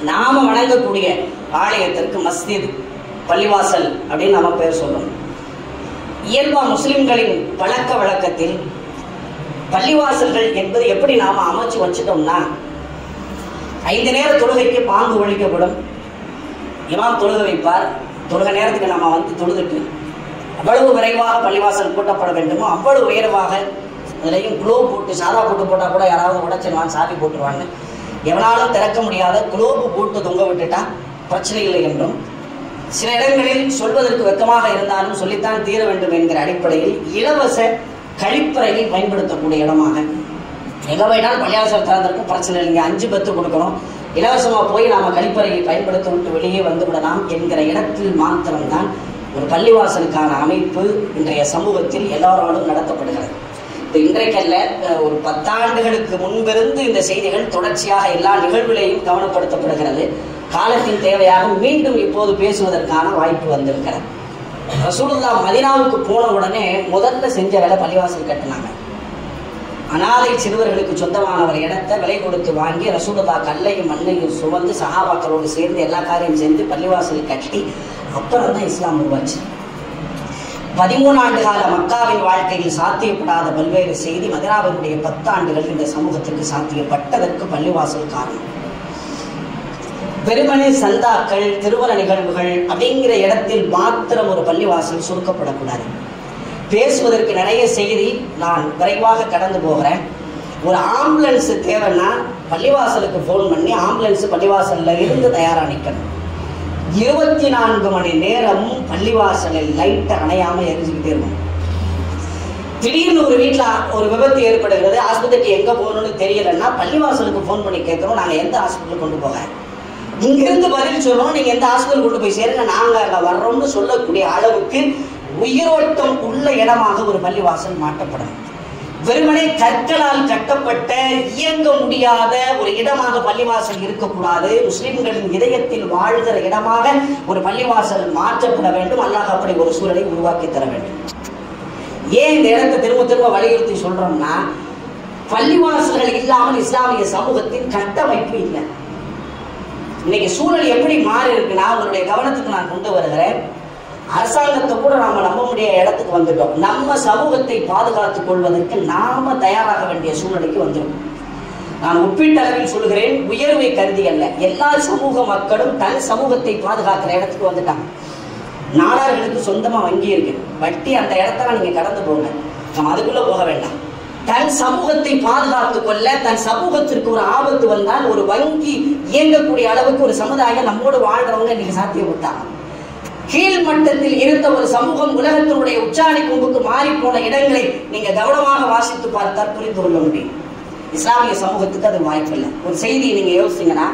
நாம வணங்கக்கூடிய ஆலயத்திற்கு மஸ்ஜித், பள்ளிவாசல் அப்படின்னு நாம பெயர் சொல்றோம். இயல்பா முஸ்லிம்களின் பழக்க வழக்கத்தில் பள்ளிவாசல்கள் என்பது எப்படி நாம அமைச்சு வச்சுட்டோம்னா, 5 நேர தொழுகைக்கு பாங்கு ஒழிக்கப்படும், இமாம் தொழுகை வைப்பார், தொழுகை நேரத்துக்கு நம்ம வந்து தொழுதுட்டு அவ்வளவு விரைவாக பள்ளிவாசல் கூட்டப்பட வேண்டுமோ அவ்வளவு உயரமாக அதுலேயும் குளோப் போட்டு, சாதா போட்டு போட்டால் கூட யாராவது உடைச்சிருவாங்க, சாவி போட்டுருவாங்க. எவனாலும் திறக்க முடியாத குளோப்பு போட்டு தொங்க விட்டுட்டா பிரச்சனை இல்லை என்றும், சில இடங்களில் சொல்வதற்கு வெக்கமாக இருந்தாலும் சொல்லித்தான் தீர வேண்டும் என்கிற அடிப்படையில் இலவச கழிப்பறையை பயன்படுத்தக்கூடிய இடமாக, எங்கே போயிட்டாலும் பள்ளிவாசல் திறந்திருக்கும், பிரச்சனை இல்லைங்க, 5 பத்து கொடுக்கணும், இலவசமாக போய் நாம் கழிப்பறையை பயன்படுத்த விட்டு வெளியே வந்து விடலாம் என்கிற இடத்தில் மாத்திரம்தான் ஒரு பள்ளிவாசலுக்கான அமைப்பு இன்றைய சமூகத்தில் எல்லாராலும் நடத்தப்படுகிறது. இன்றைக்கல்ல, ஒரு 10 ஆண்டுகளுக்கு முன்பிருந்து இந்த செய்திகள் தொடர்ச்சியாக எல்லா நிகழ்வுகளையும் கவனப்படுத்தப்படுகிறது. காலத்தின் தேவையாக மீண்டும் இப்போது பேசுவதற்கான வாய்ப்பு வந்திருக்கிறது. ரசூலுல்லாஹ் மதீனாவுக்கு போன உடனே முதல்ல செஞ்ச வேலை பள்ளிவாசல் கட்டினாங்க. அனாதை சிறுவர்களுக்கு சொந்தமான ஒரு இடத்தை விலை கொடுத்து வாங்கி ரசூலுல்லாஹ் கல்லையும் மண்ணையும் சுமந்து சஹாபாக்களோடு சேர்ந்து எல்லா காரியம் செஞ்சு பள்ளிவாசல் கட்டி அப்புறம் தான் இஸ்லாம் உருவாச்சு. 13 ஆண்டு கால மக்காவின் வாழ்க்கையில் சாத்தியப்படாத பல்வேறு செய்தி மதீனாவினுடைய 10 ஆண்டுகள் இந்த சமூகத்திற்கு சாத்தியப்பட்டதற்கு பள்ளிவாசல் காரணம். வெறுமனே சந்தாக்கள், திருமண நிகழ்வுகள் அப்படிங்கிற இடத்தில் மாத்திரம் ஒரு பள்ளிவாசல் சுருக்கப்படக்கூடாது. பேசுவதற்கு நிறைய செய்தி, நான் விரைவாக கடந்து போகிறேன். ஒரு ஆம்புலன்ஸ் தேவைன்னா பள்ளிவாசலுக்கு ஃபோன் பண்ணி ஆம்புலன்ஸ் பள்ளிவாசல்ல இருந்து தயாராக நிற்கணும். 24 மணி நேரமும் பள்ளிவாசலில் லைட் அணையாம எரிஞ்சுக்கிட்டே இருக்கும். திடீர்னு ஒரு வீட்டில் ஒரு விபத்து ஏற்படுகிறது, ஆஸ்பத்திரிக்கு எங்க போகணும்னு தெரியலன்னா பள்ளிவாசலுக்கு போன் பண்ணி கேட்கிறோம், நாங்க எந்த ஹாஸ்பிட்டலுக்கு கொண்டு போக. இங்கிருந்து பதில் சொல்றோம், நீங்க எந்த ஹாஸ்பிட்டல் கொண்டு போய் சேருங்க, நாங்க அங்க வர்றோம்னு சொல்லக்கூடிய அளவுக்கு உயிரோட்டம் உள்ள இடமாக ஒரு பள்ளிவாசல் மாற்றப்படும். வெறுமனே கற்களால் கட்டப்பட்ட இயங்க முடியாத ஒரு இடமாக பள்ளிவாசல் இருக்கக்கூடாது. முஸ்லிம்களின் இதயத்தில் வாழ்கிற இடமாக ஒரு பள்ளிவாசல் மாற்றப்பட வேண்டும். அல்லாஹ் அப்படி ஒரு சூழலை உருவாக்கி தர வேண்டும். ஏன் இந்த இடத்தை திரும்ப திரும்ப வலியுறுத்தி சொல்றோம்னா, பள்ளிவாசல்கள் இல்லாமல் இஸ்லாமிய சமூகத்தின் கட்டமைப்பு இல்லை. இன்னைக்கு சூழல் எப்படி மாறி இருக்குன்னா, உங்களுடைய கவனத்துக்கு நான் கொண்டு வருகிறேன். அரசாங்கத்தை கூட நாம நம்ப முடியாத இடத்துக்கு வந்துட்டோம். நம்ம சமூகத்தை பாதுகாத்துக் கொள்வதற்கு நாம தயாராக வேண்டிய சூழ்நிலைக்கு வந்துடும். நான் ஒப்பீட்டளவில் சொல்கிறேன், உயர்வை கருதி அல்ல. எல்லா சமூக மக்களும் தன் சமூகத்தை பாதுகாக்கிற இடத்துக்கு வந்துட்டாங்க. நாடார்களுக்கு சொந்தமா வங்கி இருக்கு, வட்டி அந்த இடத்துல நீங்க கடந்து போங்க, நம்ம அதுக்குள்ள போக வேண்டாம். தன் சமூகத்தை பாதுகாத்துக் கொள்ள, தன் சமூகத்திற்கு ஒரு ஆபத்து வந்தால் ஒரு வங்கி இயங்கக்கூடிய அளவுக்கு ஒரு சமுதாயம் நம்மோடு வாழ்றவங்க இன்னைக்கு சாத்தியப்பட்டாங்க. கீழ்மட்டத்தில் இருந்த ஒரு சமூகம் உலகத்தினுடைய உச்சாணி கொம்புக்கு மாறி போன இடங்களை நீங்க கவனமாக வாசித்து பார்த்தால் புரிந்து கொள்ள முடியும். இஸ்லாமிய சமூகத்துக்கு அது வாய்ப்பில்லை. ஒரு செய்தியை நீங்க யோசிச்சீங்கன்னா,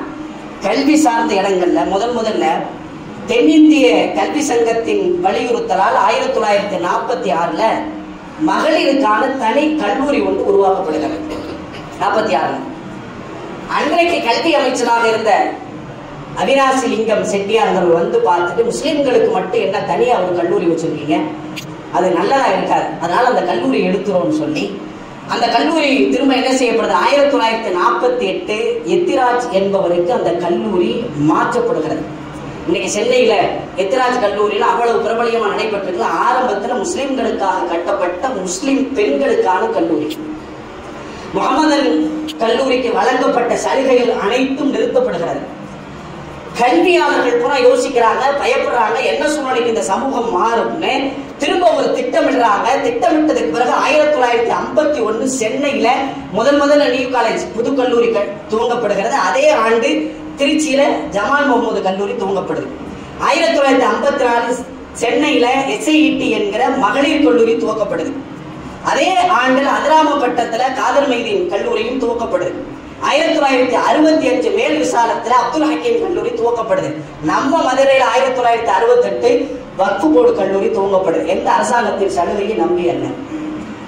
கல்வி சார்ந்த இடங்கள்ல முதல்ல தென்னிந்திய கல்வி சங்கத்தின் வலியுறுத்தலால் 1946 மகளிருக்கான தனி கல்லூரி ஒன்று உருவாக்கப்படுகிறது. 46 அன்றைக்கு கல்வி அமைச்சராக இருந்த அவினாசி லிங்கம் செட்டியார்கள் வந்து பார்த்துட்டு, முஸ்லிம்களுக்கு மட்டும் என்ன தனியா ஒரு கல்லூரி வச்சிருக்கீங்க, அது நல்லதா இருக்காது, அதனால அந்த கல்லூரி எடுத்துறோம்னு சொல்லி அந்த கல்லூரி திரும்ப என்ன செய்யப்படுது, 1948 எத்திராஜ் என்பவருக்கு அந்த கல்லூரி மாற்றப்படுகிறது. இன்னைக்கு சென்னையில எத்திராஜ் கல்லூரியில் அவ்வளவு பிரபலியமா நடைபெற்றது. ஆரம்பத்தில் முஸ்லிம்களுக்காக கட்டப்பட்ட முஸ்லிம் பெண்களுக்கான கல்லூரி. முகமதன் கல்லூரிக்கு வழங்கப்பட்ட சலுகைகள் அனைத்தும் நிறுத்தப்படுகிறது. கல்வியாளர்கள் பூரா யோசிக்கிறாங்க, பயப்படுறாங்க, என்ன சூழ்நிலைக்கு இந்த சமூகம் மாறும்னு திரும்ப ஒரு திட்டமிடுறாங்க. திட்டமிட்டதுக்கு பிறகு 1951 சென்னையில முதல்ல நியூ காலேஜ் புது கல்லூரி துவங்கப்படுகிறது. அதே ஆண்டு திருச்சியில ஜமால் முகமது கல்லூரி துவங்கப்படுது. 1954 சென்னையில SIET என்கிற மகளிர் கல்லூரி துவக்கப்படுது. அதே ஆண்டில் அதிராமப்பட்டத்துல காதர் மைதீன் கல்லூரியும் துவக்கப்படுது. 1965 மேல் விசாலத்துல அப்துல் ஹக்கீம் கல்லூரி துவக்கப்படுது. நம்ம மதுரையில் 1968 வக்ஃப் போர்டு கல்லூரி துவங்கப்படுது. எந்த அரசாங்கத்தின் சலுகையை நம்பி அல்ல.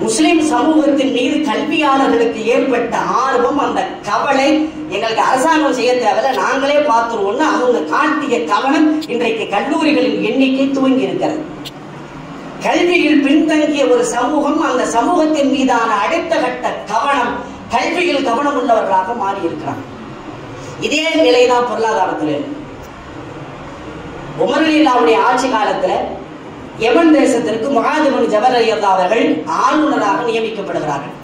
முஸ்லிம் சமூகத்தின் மீது கல்வியாளர்களுக்கு ஏற்பட்ட ஆர்வம், அந்த கவலை, எங்களுக்கு அரசாங்கம் செய்ய தேவையில்ல, நாங்களே பார்த்துருவோம்னு அவங்க காட்டிய கவனம் இன்றைக்கு கல்லூரிகளின் எண்ணிக்கை துவங்கி இருக்கிறது. கல்வியில் பின்தங்கிய ஒரு சமூகம் அந்த சமூகத்தின் மீதான அடுத்த கட்ட கவனம், கல்வியில் கவனம் உள்ளவர்களாக மாறி இருக்கிறார். இதே நிலைதான் பொருளாதாரத்தில். உமர் ரலியல்லாஹு ஆட்சி காலத்தில் யமன் தேசத்திற்கு முஆத் இப்னு ஜபல் ரலியல்லாஹு அவர்கள் ஆளுநராக நியமிக்கப்படுகிறார்கள்.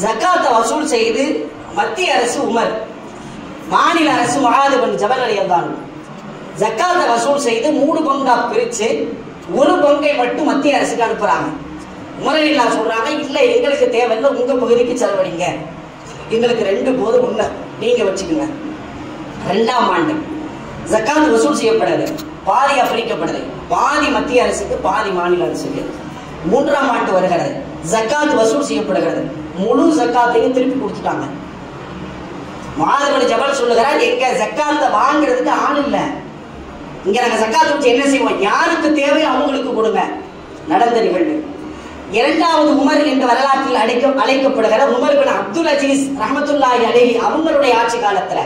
ஜகாத்தை வசூல் செய்து மத்திய அரசு உமர், மாநில அரசு முஆத் இப்னு ஜபல் ரலியல்லாஹு ஜகாத்தை வசூல் செய்து 3 பங்கா பிரிச்சு 1 பங்கை மட்டும் மத்திய அரசுக்கு அனுப்புறாங்க. உமர் ரலியல்லாஹு சொல்றாங்க, இல்ல எங்களுக்கு தேவையில்லை, உங்க பகுதிக்கு செலவழிங்க, எங்களுக்கு 2 போது 1 நீங்க வச்சுக்கோங்க. 2ஆம் ஆண்டு ஜகாத் வசூல் செய்யப்படுது, பாதியா பிரிக்கப்படுது, பாதி மத்திய அரசுக்கு பாதி மாநில அரசுக்கு. 3ஆம் ஆண்டு வருகிறது, ஜகாத் வசூல் செய்யப்படுகிறது, முழு ஜகாத்தையும் திருப்பி கொடுத்துட்டாங்க. முஆத் இப்னு ஜபல் சொல்லுகிறார், எங்க ஜகாத்தை வாங்குறதுக்கு ஆள் இல்ல, இங்க நாங்க ஜகாத் வச்சு என்ன செய்வோம், யாருக்கு தேவை அவங்களுக்கு கொடுங்க. நடந்த நிகழ்வு. 2வது உமர் என்ற வரலாற்றில் அழைக்கப்படுகிற உமர் பின் அப்துல் அஜீஸ் ரஹ்மத்துல்லாஹி அலைஹி அவங்களுடைய ஆட்சி காலத்துல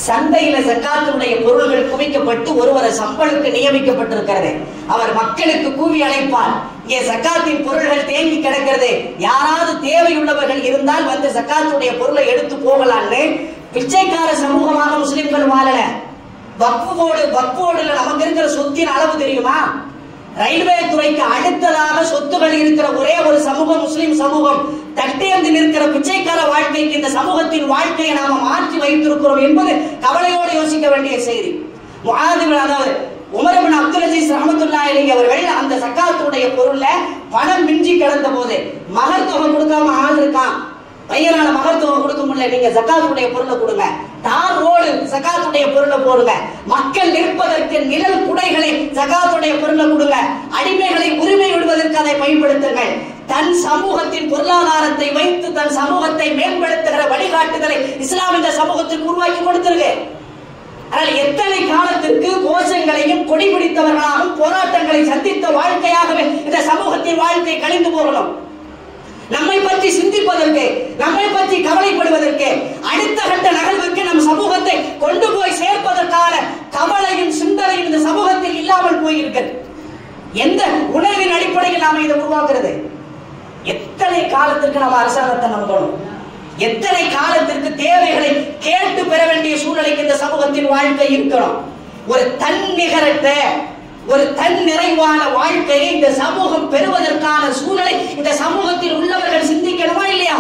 சந்தையில ஜகாத்துடைய பொருள்கள் குவிக்கப்பட்டு ஒருவரை சம்பளுக்கு நியமிக்கப்பட்டிருக்கிறது. அவர் மக்களுக்கு கூவி அழைப்பார், இங்கே ஜகாத்தின் பொருள்கள் தேங்கி கிடக்கிறது, யாராவது தேவையுள்ளவர்கள் இருந்தால் வந்து ஜகாத்துடைய பொருளை எடுத்து போகலான்னு. பிச்சைக்கார சமூகமாக முஸ்லிம்கள் வாழல. வக்ஃபோர்டுல நமக்கு இருக்கிற சொத்தின் அளவு தெரியுமா? ரயில்வே துறைக்கு அடுத்ததாக சொத்துகள் இருக்கிற ஒரே ஒரு சமூகம் முஸ்லிம் சமூகம். தட்டேந்து நிற்கிற பிச்சைக்கார வாழ்க்கைக்கு இந்த சமூகத்தின் வாழ்க்கையை நாம மாற்றி வைத்திருக்கிறோம் என்பது கவலையோடு யோசிக்க வேண்டிய செய்தி. முஆத் அதாவது உமர் பின் அப்துல் அஜீஸ் ரஹ்மத்துல்லாஹி அலைஹி அவர்கள் அந்த ஜகாத்துடைய பொருள்ல பணம் மிஞ்சி கிடந்த போது, மகர் தொகை கொடுக்காம ஆள் இருக்கான், பையனால மகத்துவம் கொடுக்க முடியல, நீங்க ஜகாத்துடைய பொருளை கொடுங்க. தார் ரோடு ஜகாத்துடைய பொருளை போடுங்க. மக்கள் நிற்பதற்கு நிழல் குடைகளை ஜகாத்துடைய பொருளை கொடுங்க. அடிமைகளை உரிமை விடுவதற்கு அதை பயன்படுத்துங்கள். தன் சமூகத்தின் பொருளாதாரத்தை வைத்து தன் சமூகத்தை மேம்படுத்துகிற வழிகாட்டுதலை இஸ்லாம் இந்த சமூகத்திற்கு உருவாக்கி கொடுத்திருக்கு. ஆனால் எத்தனை காலத்திற்கு கோஷங்களையும் கொடி பிடித்தவர்களாகவும் போராட்டங்களை சந்தித்த வாழ்க்கையாகவே இந்த சமூகத்தின் வாழ்க்கை கழிந்து போகணும். நம்மை பற்றி சிந்திப்பதற்கு, நம்மை பற்றி கவலைப்படுவதற்கு, அடுத்த கட்ட நகர்வுக்கு நம் சமூகத்தை கொண்டு போய் சேர்ப்பதற்கான கவலையும் சிந்தனையும் இந்த சமூகத்தில் இல்லாமல் போயிருக்கிறது. எந்த உணர்வின் அடிப்படையில் நாம இதை உருவாக்குறது? எத்தனை காலத்திற்கு நம்ம அரசாங்கத்தை நம்பணும்? எத்தனை காலத்திற்கு தேவைகளை கேட்டு பெற வேண்டிய சூழ்நிலைக்கு இந்த சமூகத்தின் வாழ்க்கை இருக்கணும்? ஒரு தன்னிகரற்ற, ஒரு தன் நிறைவான வாழ்க்கையை இந்த சமூகம் பெறுவதற்கான சூழ்நிலை இந்த சமூகத்தில் உள்ளவர்கள் சிந்திக்கணுமா இல்லையா?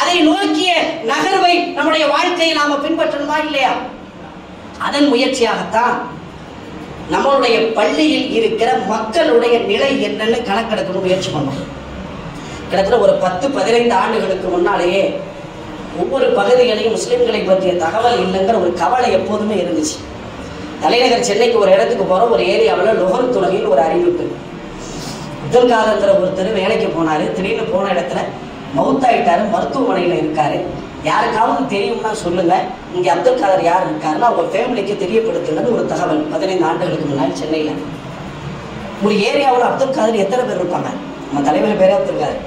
அதை நோக்கிய நகர்வை நம்முடைய வாழ்க்கையை நாம பின்பற்றணுமா இல்லையா? அதன் முயற்சியாகத்தான் நம்மளுடைய பள்ளியில் இருக்கிற மக்களுடைய நிலை என்னன்னு கணக்கெடுக்கணும் முயற்சி பண்ணோம். கிட்டத்தட்ட ஒரு 10-15 ஆண்டுகளுக்கு முன்னாலேயே ஒவ்வொரு பகுதிகளையும் முஸ்லிம்களை பற்றிய தகவல் இல்லைங்கிற ஒரு கவலை எப்போதுமே இருந்துச்சு. தலைநகர் சென்னைக்கு ஒரு இடத்துக்கு போற ஒரு ஏரியாவில் லொஹர் துறையில் ஒரு அறிவிப்பு. அப்துல் காதர்ங்கிற ஒருத்தர் வேலைக்கு போனாரு. திடீர்னு போன இடத்துல மவுத்தாயிட்டாரு, மருத்துவமனையில் இருக்காரு. யாருக்காவது தெரியும்னா சொல்லுங்க, இங்க அப்துல் காதர் யார் இருக்காருன்னா அவங்க ஃபேமிலிக்கு தெரியப்படுத்துங்கன்னு ஒரு தகவல் 15 ஆண்டுகளுக்கு முன்னாடி சென்னையில். ஒரு ஏரியாவில் அப்துல் காதர் எத்தனை பேர் இருப்பாங்க? நம்ம தலைவர் பேரே அப்துல் காதர்.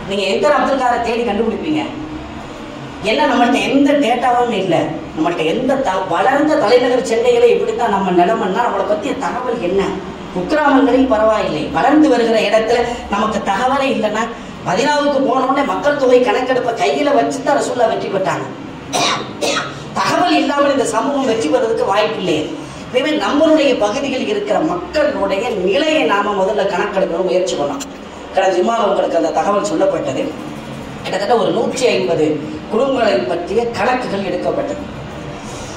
நீங்க எத்தனை அப்துல் காதரை தேடி கண்டுபிடிப்பீங்க? என்ன, நம்மள்ட்ட எந்த டேட்டாவும் இல்லை. நம்மள்ட்ட எந்த வளர்ந்த தலைநகர் சென்னையில இப்படித்தான் நம்ம நிலைமைன்னா நம்மளை பற்றிய தகவல் என்ன? குக்கிராமங்களில் பரவாயில்லை, வளர்ந்து வருகிற இடத்துல நமக்கு தகவலே இல்லைன்னா மதீனாவுக்கு போனோடனே மக்கள் தொகை கணக்கெடுப்பை கையில வச்சுதான் ரசூலுல்லாஹ் வெற்றி பெற்றாங்க. தகவல் இல்லாமல் இந்த சமூகம் வெற்றி பெறதுக்கு வாய்ப்பு இல்லையே. எனவே நம்மளுடைய பகுதியில் இருக்கிற மக்களுடைய நிலையை நாம முதல்ல கணக்கெடுக்கணும் முயற்சி பண்ணோம். கடந்த ஜும்மாவில் உங்களுக்கு அந்த தகவல் சொல்லப்பட்டது. கிட்டத்தட்ட ஒரு 150 குடும்பங்களை பற்றிய கணக்குகள் எடுக்கப்பட்டது.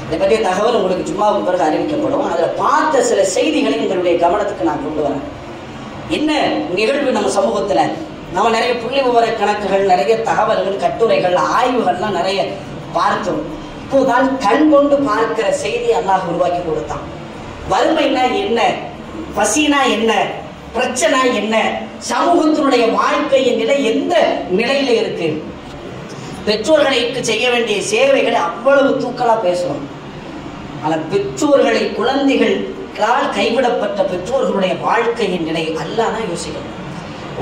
இதை பற்றிய தகவல் உங்களுக்கு ஜும்மாவுக்கு பிறகு அறிவிக்கப்படும். அதில் பார்த்த சில செய்திகளை எங்களுடைய கவனத்துக்கு நான் கொண்டு வரேன். என்ன நிகழ்வு நம்ம சமூகத்தில்? நம்ம நிறைய புள்ளி விவர கணக்குகள், நிறைய தகவல்கள், கட்டுரைகள், ஆய்வுகள்லாம் நிறைய பார்த்தோம். இப்போதான் கண் கொண்டு பார்க்கிற செய்தி அல்லாஹ் உருவாக்கி கொடுத்தான். வறுமைனா என்ன, பசினா என்ன, பிரச்சனை என்ன, சமூகத்தினுடைய வாழ்க்கையின் நிலை எந்த நிலையில இருக்கு, பெற்றோர்களுக்கு செய்ய வேண்டிய சேவைகளை அவ்வளவு தூக்கலா பேசுறோம். ஆனால் பெற்றோர்களை, குழந்தைகளால் கைவிடப்பட்ட பெற்றோர்களுடைய வாழ்க்கையின் நிலை அல்லாஹ் தான் யோசிக்கணும்.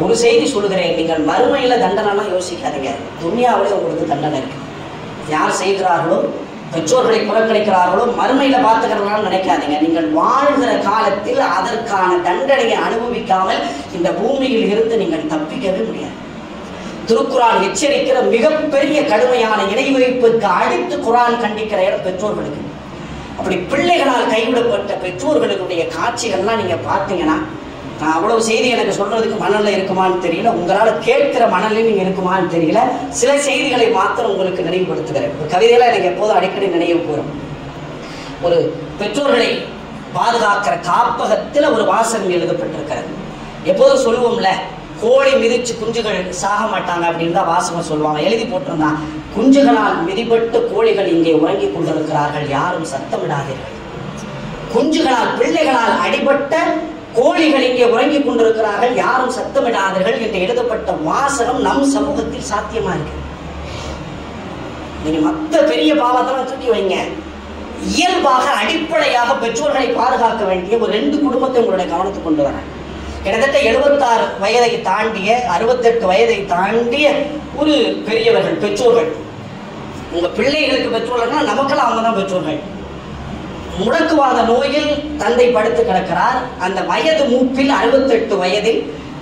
ஒரு செய்தி சொல்லுகிறேன், நீங்கள் மறுமையில தண்டனைலாம் யோசிக்காதீங்க, துன்யாவிலே உங்களுக்கு தண்டனை இருக்கு. யார் செய்கிறார்களோ, பெற்றோர்களை புறக்கணிக்கிறார்களோ, மறுமையில பார்த்துக்கிறார்களான்னு நினைக்காதீங்க. நீங்கள் வாழ்கிற காலத்தில் அதற்கான தண்டனையை அனுபவிக்காமல் இந்த பூமியில் இருந்து நீங்கள் தப்பிக்கவே முடியாது. திருக்குரான் எச்சரிக்கிற மிகப்பெரிய கடுமையான இணை வைப்புக்கு அடுத்து குரான் கண்டிக்கிற இடம் பெற்றோர்களுக்கு. அப்படி பிள்ளைகளால் கைவிடப்பட்ட பெற்றோர்களுடைய காட்சிகள்லாம் நீங்க பார்த்தீங்கன்னா, நான் அவ்வளவு செய்தி எனக்கு சொல்றதுக்கு மனநிலை இருக்குமான்னு தெரியல, உங்களால் கேட்கிற மனநிலை நீங்க இருக்குமான்னு தெரியல. சில செய்திகளை மாத்திரம் உங்களுக்கு நினைவுபடுத்துகிறேன். ஒரு கவிதையில எனக்கு எப்போதும் அடிக்கடி நினைவு போகிறோம். ஒரு பெற்றோர்களை பாதுகாக்கிற காப்பகத்தில் ஒரு வாசகம் எழுதப்பட்டிருக்கிறது. எப்போதும் சொல்லுவோம்ல, கோழி மிதிச்சு குஞ்சுகள் சாக மாட்டாங்க அப்படின்னு தான் வாசகம் சொல்லுவாங்க. எழுதி போட்டிருந்தான், குஞ்சுகளால் மிதிப்பட்டு கோழிகள் இங்கே உறங்கிக் கொண்டிருக்கிறார்கள், யாரும் சத்தமிடாதீர்கள். குஞ்சுகளால், பிள்ளைகளால் அடிபட்ட கோழிகள் இங்கே உறங்கிக் கொண்டிருக்கிறார்கள், யாரும் சத்தமிடாதீர்கள் என்று எழுதப்பட்ட வாசகம் நம் சமூகத்தில் சாத்தியமா இருக்கு. நீங்க மற்ற பெரிய பாவத்தெல்லாம் தூக்கி வைங்க, இயல்பாக அடிப்படையாக பெற்றோர்களை பாதுகாக்க வேண்டிய ஒரு 2 குடும்பத்தை உங்களுடைய கவனத்துக்கு கொண்டு வரேன். கிட்டத்தட்ட 76 வயதை தாண்டிய, 68 வயதை தாண்டிய ஒரு பெரியவர்கள், பெற்றோர்கள். உங்க பிள்ளைகளுக்கு பெற்றோர்கள், நமக்கெல்லாம் அவங்க தான் பெற்றோர்கள். முடக்குவாத நோயில் தந்தை படுத்து கிடக்கிறார். அந்த வயது மூப்பில் 68 வயதில்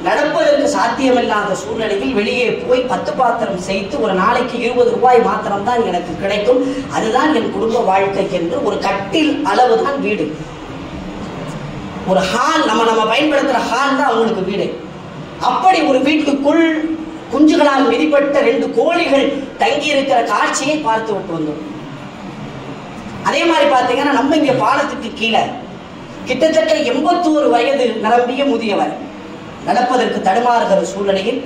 நடப்பதற்கு சாத்தியமில்லாத சூழ்நிலையில் வெளியே போய் 10 பாத்திரம் செய்து ஒரு நாளைக்கு 20 ரூபாய் மாத்திரம் தான் எனக்கு கிடைக்கும், அதுதான் என் குடும்ப வாழ்க்கை என்று ஒரு கட்டில் அளவு தான் வீடு. ஒரு ஹால், நம்ம பயன்படுத்துற ஹால் தான் அவங்களுக்கு வீடு. அப்படி ஒரு வீட்டுக்குள் குஞ்சுகளால் மிதிப்பட்ட 2 கோழிகள் தங்கி இருக்கிற காட்சியை பார்த்து விட்டு வந்தோம். அதே மாதிரி பார்த்தீங்கன்னா, நம்ம இங்க பாலத்துக்கு கீழே கிட்டத்தட்ட 81 வயது நிரம்பிய முதியவர் நடப்பதற்கு தடுமாறுகிற சூழ்நிலையில்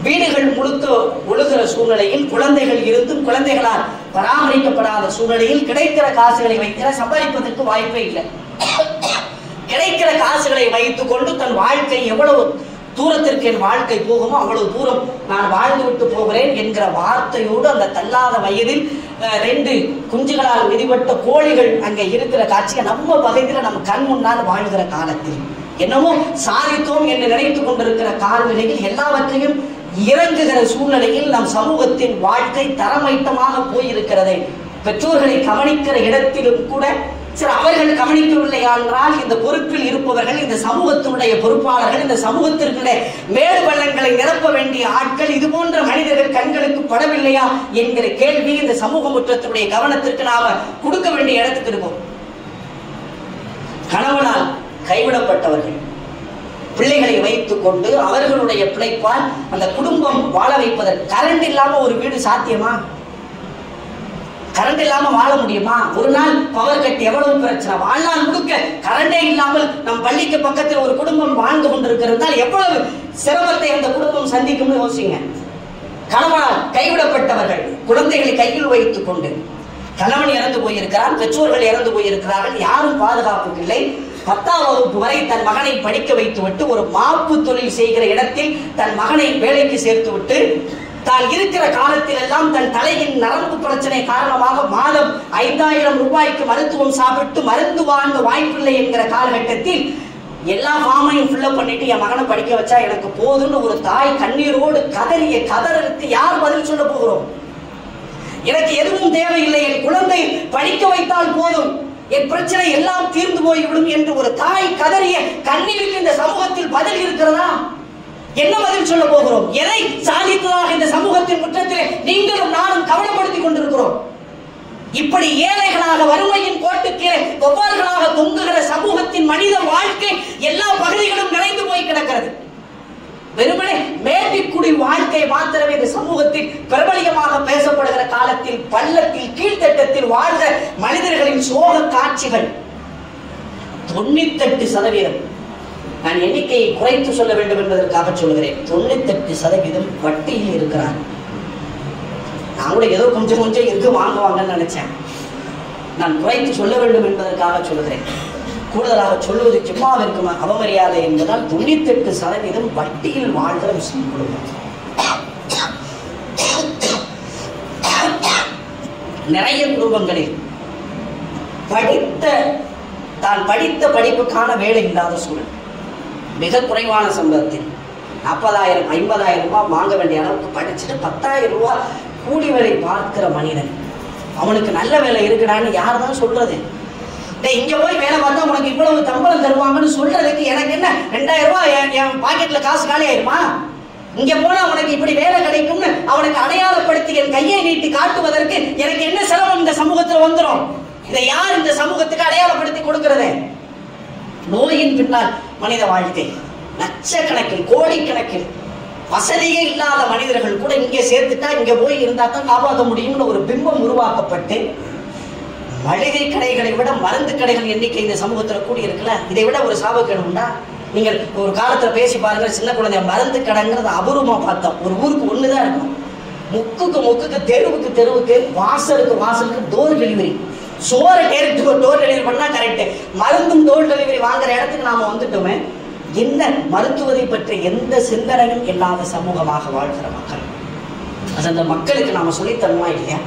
வீடுகள் முழுக்க ஒழுகிற சூழ்நிலையில், குழந்தைகள் இருந்தும் குழந்தைகளால் பராமரிக்கப்படாத சூழ்நிலையில் கிடைக்கிற காசுகளை வைத்து சம்பாதிப்பதற்கு வாய்ப்பே இல்லை. கிடைக்கிற காசுகளை வைத்துக் கொண்டு தன் வாழ்க்கை எவ்வளவு தூரத்திற்கு என் வாழ்க்கை போகுமோ அவ்வளவு தூரம் நான் வாழ்ந்து விட்டு போகிறேன் என்கிற வார்த்தையோடு அந்த தள்ளாத வயதில் 2 குஞ்சுகளால் மிதிப்பட்ட கோழிகள் அங்கே இருக்கிற காட்சியை நம்ம பகுதியில் நம்ம கண் முன்னால் வாழ்கிற காலத்தில் என்னமோ சாதித்தோம் என்று நினைத்துக் கொண்டிருக்கிற காலநிலையில் எல்லாவற்றையும் இறங்குகிற சூழ்நிலையில் நம் சமூகத்தின் வாழ்க்கை தரமைட்டமாக போயிருக்கிறதை பெற்றோர்களை கவனிக்கிற இடத்திலும் கூட அவர்கள் கவனிக்கவில்லை என்றால் இந்த பொறுப்பில் இருப்பவர்கள், இந்த சமூகத்தினுடைய பொறுப்பாளர்கள், இந்த சமூகத்திற்குள்ளே மேடு பள்ளங்களை நிரப்ப வேண்டிய ஆட்கள் இது போன்ற மனிதர்கள் கண்களுக்கு படவில்லையா என்கிற கேள்வி இந்த சமூக முற்றத்தினுடைய கவனத்திற்கு நாம கொடுக்க வேண்டிய இடத்துக்கு இருக்கும். கணவனால் கைவிடப்பட்டவர்கள் பிள்ளைகளை வைத்துக் கொண்டு அவர்களுடைய பிழைப்பால் அந்த குடும்பம் வாழ வைப்பதற்கு கரண்ட் இல்லாம ஒரு வீடு சாத்தியமா? கரண்ட் இல்லாம வாழ முடியுமா? ஒரு நாள் பவர் கட் எவ்வளவு பிரச்சனை, வாழ்நாள் முழுக்க கரண்டே இல்லாமல் நம் பள்ளிக்கு பக்கத்தில் ஒரு குடும்பம் வாழ்ந்து கொண்டிருக்கிறதால் எவ்வளவு சிரமத்தை அந்த குடும்பம் சந்திக்கும் யோசிங்க. கணவனால் கைவிடப்பட்டவர்கள் குழந்தைகளை கையில் வைத்துக் கொண்டு, கணவன் இறந்து போயிருக்கிறான், பெற்றோர்கள் இறந்து போயிருக்கிறார்கள், யாரும் பாதுகாப்பு இல்லை. 10ஆம் வகுப்பு வரை தன் மகனை படிக்க வைத்து விட்டு ஒரு மாப்பு தொழில் செய்கிற இடத்தில் தன் மகனை வேலைக்கு சேர்த்து விட்டு தான் இருக்கிற காலத்தில் எல்லாம் தன் தலையின் நரம்பு பிரச்சனை காரணமாக மாதம் 5000 ரூபாய்க்கு மருத்துவம் சாப்பிட்டு மருந்து வாழ்ந்த வாய்ப்பில்லை என்கிற காலகட்டத்தில் எல்லா ஃபார்மையும் ஃபில்லப் பண்ணிட்டு என் மகனை படிக்க வச்சா எனக்கு போதும்னு ஒரு தாய் கண்ணீரோடு கதறிய கதறலுக்கு யார் பதில் சொல்ல போகிறோம்? எனக்கு எதுவும் தேவையில்லை, என் குழந்தை படிக்க வைத்தால் போதும், என் பிரச்சனை எல்லாம் தீர்ந்து போய்விடும் என்று ஒரு தாய் கதறிய கண்ணீருக்கு இந்த சமூகத்தில் பதில் இருக்கிறதா? என்ன பதில் சொல்ல போகிறோம்? எதை சாதித்ததாக இந்த சமூகத்தின் முற்றத்திலே நீங்களும் நானும் கவலைப்படுத்திக் கொண்டிருக்கிறோம்? இப்படி ஏழைகளாக வறுமையின் கோட்டுக்கீழே ஒவ்வாறுகளாக தொங்குகிற சமூகத்தின் மனித வாழ்க்கை எல்லா பகுதிகளும் நிறைந்து போய் கிடக்கிறது. வெறுமனே மேட்டிக்குடி வாழ்க்கை மாத்திரமே இந்த சமூகத்தில் பிரபலியமாக பேசப்படுகிற காலத்தில் பள்ளத்தில் கீழ்த்தட்டத்தில் வாழ்ந்த மனிதர்களின் சோக காட்சிகள் 98%. நான் எண்ணிக்கையை குறைத்து சொல்ல வேண்டும் என்பதற்காக சொல்கிறேன். 98% வட்டியில் இருக்கிறார். நான் கூட ஏதோ கொஞ்சம் இருக்கு வாங்குவாங்கன்னு நினைச்சேன். நான் குறைத்து சொல்ல வேண்டும் என்பதற்காக சொல்கிறேன். கூடுதலாக சொல்லுவது சும்மா இருக்கும் அவமரியாதை என்பதால் 98% வட்டியில் வாழ்கிற முஸ்லிம் குடும்பம். நிறைய குடும்பங்களில் தான் படித்த படிப்புக்கான வேலை இல்லாத சூழல், மிக குறைவான சம்பளத்தில் 40,000 50,000 ரூபாய் வாங்க வேண்டிய அளவுக்கு படிச்சுட்டு 10,000 ரூபாய் கூலி வேலை பார்க்கிற மனிதன் அவனுக்கு நல்ல வேலை இருக்குடான்னு யார் தான் சொல்றது? இங்க போய் வேலை பார்த்தா உனக்கு இவ்வளவு சம்பளம் தருவாங்கன்னு சொல்றதுக்கு எனக்கு என்ன 2000 ரூபாய் என் பாக்கெட்ல காசு காலி ஆயிருமா? இங்க போனா உனக்கு இப்படி வேலை கிடைக்கும்னு அவனுக்கு அடையாளப்படுத்தி என் கையை நீட்டி காட்டுவதற்கு எனக்கு என்ன சிரமம் இந்த சமூகத்தில் வந்துடும்? இதை யார் இந்த சமூகத்துக்கு அடையாளப்படுத்தி கொடுக்கிறது? நோயின் பின்னால் மனித வாழ்க்கை லட்சக்கணக்கில் கோடிக்கணக்கில் வசதியே இல்லாத மனிதர்கள் கூட இங்கே சேர்த்துட்டா இங்க போய் இருந்தா தான் காப்பாற்ற முடியும்னு ஒரு பிம்பம் உருவாக்கப்பட்டு மளிகை கடைகளை விட மருந்து கடைகள் எண்ணிக்கை இந்த சமூகத்தில் கூடி இருக்குல்ல. இதை விட ஒரு சாபக்கேடு உண்டா? நீங்கள் ஒரு காலத்துல பேசி பாருங்க, சின்ன குழந்தை மருந்து கடைங்கிறது அபூர்வமா பார்த்தோம். ஒரு ஊருக்கு ஒண்ணுதான் இருக்கும். முக்குக்கு தெருவுக்கு தெருவுக்கு வாசலுக்கு டோர் டெலிவரி. சோறை டோர் டெலிவரி பண்ணா கரெக்ட், மருந்தும் டோர் டெலிவரி வாங்குற இடத்துக்கு நாம வந்துட்டோமே. என்ன மருத்துவத்தை பற்றி எந்த சிந்தனையும் இல்லாத சமூகமாக வாழ்கிற மக்கள். அது அந்த மக்களுக்கு நாம சொல்லித்தரணுமா இல்லையா?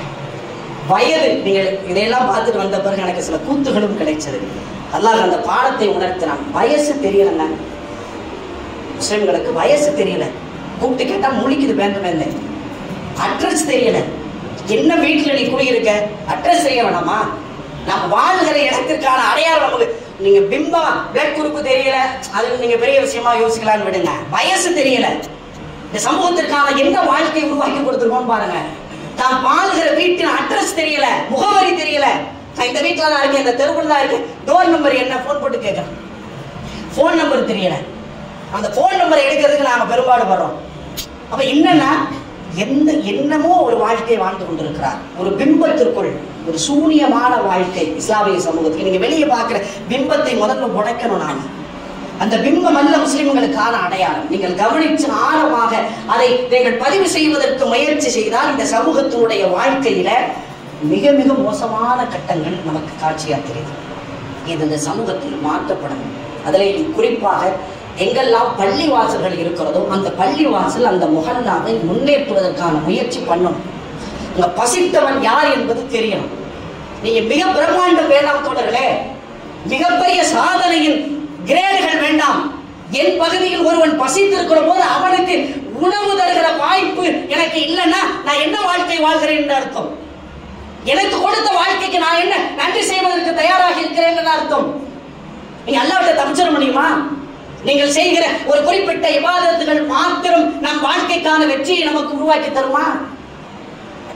வயது, நீங்கள் இதையெல்லாம் பார்த்துட்டு வந்த பிறகு எனக்கு சில கூத்துகளும் கிடைச்சது. அல்லாஹ் அந்த பாடத்தை உணர்த்தினான். வயசு தெரியலங்க முஸ்லிம்களுக்கு, வயசு தெரியல. கூப்பிட்டு கேட்டா முழிக்குது வேண்டுமே. அட்ரஸ் தெரியல. என்ன வீட்டில் நீ குடியிருக்க அட்ரஸ் தெரிய வேணாமா? நம்ம வாழ்கிற இடத்திற்கான அடையாளம் நமக்கு. நீங்க பிம்பம் பிளட் குரூப் தெரியல, அது நீங்க பெரிய விஷயமா யோசிக்கலான்னு விடுங்க. வயசு தெரியல. இந்த சமூகத்திற்கான என்ன வாழ்க்கை உருவாக்கி கொடுத்துருக்கோம் பாருங்க. தான் வாழ்கிற வீட்டின் அட்ரஸ் தெரியல, முகவரி தெரியல. நான் இந்த வீட்டில் தான் இருக்கேன், இந்த தெருவில் தான் இருக்கேன், டோர் நம்பர் என்ன போன் போட்டு கேட்கறேன், போன் நம்பர் தெரியல. அந்த போன் நம்பரை எடுக்கிறதுக்கு நாம பெரும்பாடு வர்றோம். அப்ப என்னன்னா என்னமோ ஒரு வாழ்க்கை வாழ்ந்து கொண்டிருக்கிறார். ஒரு பிம்பத்திற்குள் ஒரு சூனியமான வாழ்க்கை இஸ்லாமிய சமூகத்துக்கு. நீங்க வெளியே பார்க்கிற பிம்பத்தை முதல்ல உடைக்கணும். நாம அந்த பிம்பம் அல்ல முஸ்லிம்களுக்கான அடையாளம். நீங்கள் கவனித்து ஆழமாக அதை நீங்கள் பதிவு செய்வதற்கு முயற்சி செய்தால் இந்த சமூகத்தினுடைய வாழ்க்கையில மிக மிக மோசமான கட்டங்கள் நமக்கு காட்சியா தெரியுது. இது இந்த சமூகத்தில் மாற்றப்படணும். அதில் குறிப்பாக எங்கெல்லாம் பள்ளி வாசல்கள் இருக்கிறதோ அந்த பள்ளி வாசல் அந்த முஹல்லாவை முன்னேற்றுவதற்கான முயற்சி பண்ணணும். இங்க பசித்தவன் யார் என்பது தெரியணும். நீங்க மிக பிரம்மாண்ட வேண்டாம் தோழர்களே, மிகப்பெரிய சாதனையின் கிரேடுகள் வேண்டாம். என் பகுதியில் ஒருவன் பசித்திருக்கிற போது அவனுக்கு உணவு தருகிற வாய்ப்பு எனக்கு இல்லைன்னா நான் என்ன வாழ்க்கை வாழ்கிறேன் என்று அர்த்தம். எனக்கு கொடுத்த வாழ்க்கைக்கு நான் என்ன நன்றி செய்வதற்கு தயாராக இருக்கிறேன் என்று அர்த்தம். நீங்க அல்லாஹ்விட்ட தப்பிச்சிட முடியுமா? நீங்கள் செய்கிற ஒரு குறிப்பிட்ட இபாதத்துகள் மாத்திரம் நம் வாழ்க்கைக்கான வெற்றியை நமக்கு உருவாக்கி தருமா?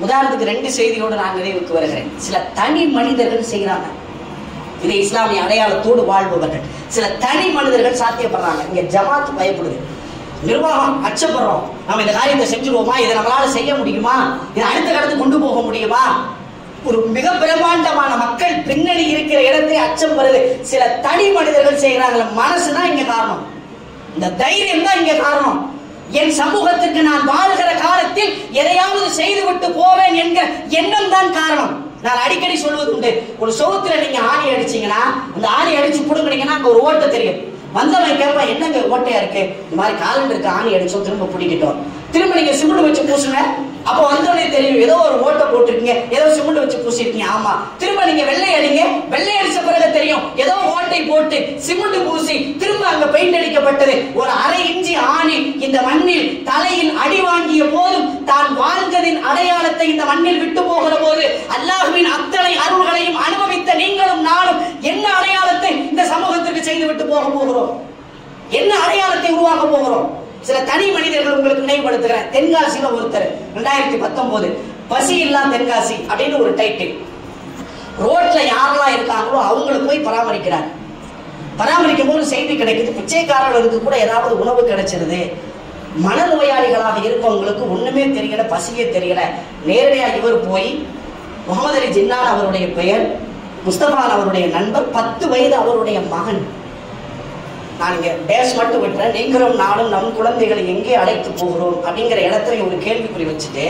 உதாரணத்துக்கு 2 செய்தியோடு நான் நிறைவுக்கு வருகிறேன். சில தனி மனிதர்கள் செய்கிறாங்க இதை, இஸ்லாமிய அடையாளத்தோடு வாழ்பவர்கள். சில தனி மனிதர்கள் சாத்தியப்படுறாங்க. இங்க ஜமாத் பயப்படுது, நிர்வாகம் அச்சப்படுறோம். நம்ம இந்த காரியத்தை செஞ்சுருவோமா, இதை நம்மளால செய்ய முடியுமா, இதை அடுத்த கடத்து கொண்டு போக முடியுமா? ஒரு மிக பிரமாண்டமான மக்கள் பின்னணி இருக்கிற இடத்தை அச்சம் வருது. சில தனி மனிதர்கள் செய்கிறாங்க. மனசுதான் இங்க காரணம், இந்த தைரியம் தான் இங்க காரணம். என் சமூகத்துக்கு நான் வாழ்கிற காலத்தில் எதையாவது செய்துவிட்டு போவேன் என்கிற எண்ணம் தான் காரணம். நான் அடிக்கடி சொல்வது உண்டு, ஒரு சோத்துல நீங்க ஆணி அடிச்சீங்கன்னா அந்த ஆணி அடிச்சு புடுங்கினீங்கன்னா அங்க ஒரு ஓட்டை தெரியும். வந்தவன் கேட்பா என்னங்க ஓட்டையா இருக்கு, இந்த மாதிரி காலண்டருக்கு ஆணி அடிச்சோம் திரும்ப பிடிக்கிட்டோம். திரும்ப நீங்க சிமெண்ட் வச்சு பூசுங்க, அப்போ வந்தோடனே தெரியும் ஏதோ ஒரு ஓட்டை போட்டிருக்கீங்க, ஏதோ சிமெண்ட் வச்சு பூசிருக்கீங்க. ஆமா, திரும்ப நீங்க வெள்ளை அடிங்க, வெள்ளை அடிச்ச பிறகு தெரியும் ஏதோ ஓட்டை போட்டு சிமெண்ட் பூசி திரும்ப அங்க பெயிண்ட் அடிக்கப்பட்டது. ஒரு அரை இன்ச்சு ஆணி இந்த மண்ணில் தலையில் அடி வாங்கிய போதும் தான் வாழ்ந்ததின் அடையாளத்தை இந்த மண்ணில் விட்டு போகிற போது அல்லாஹ்வின் அத்தனை அருள்களையும் அனுபவித்த நீங்களும் நானும் என்ன அடையாளத்தை இந்த சமூகத்திற்கு செய்து விட்டு போக போகிறோம்? என்ன அடையாளத்தை உருவாக்க போகிறோம்? சில தனி மனிதர்கள் உங்களுக்கு நினைவுபடுத்துகிறேன். தென்காசியில ஒருத்தர் 2019 பசி இல்லா தென்காசி அப்படின்னு ஒரு டைட்டில். ரோட்ல யாரெல்லாம் இருக்காங்களோ அவங்களை போய் பராமரிக்கிறார். பராமரிக்கும் போது செய்தி கிடைக்குது, பிச்சைக்காரர்களுக்கு கூட ஏதாவது உணவு கிடைச்சிருது. மனநோயாளிகளாக இருப்பவங்களுக்கு ஒண்ணுமே தெரியல, பசியே தெரியல. நேரடியாக இவர் போய் முகமது அலி ஜின்னான் அவருடைய பெயர், முஸ்தபான் அவருடைய நண்பர், 10 வயது அவருடைய மகன். நான் இங்க டேஷ் மட்டும் விட்டுறேன், நீங்களும் நானும் நம் குழந்தைகளை எங்கே அழைத்து போகிறோம் அப்படிங்கிற இடத்துல ஒரு கேள்விக்குறி வச்சுட்டு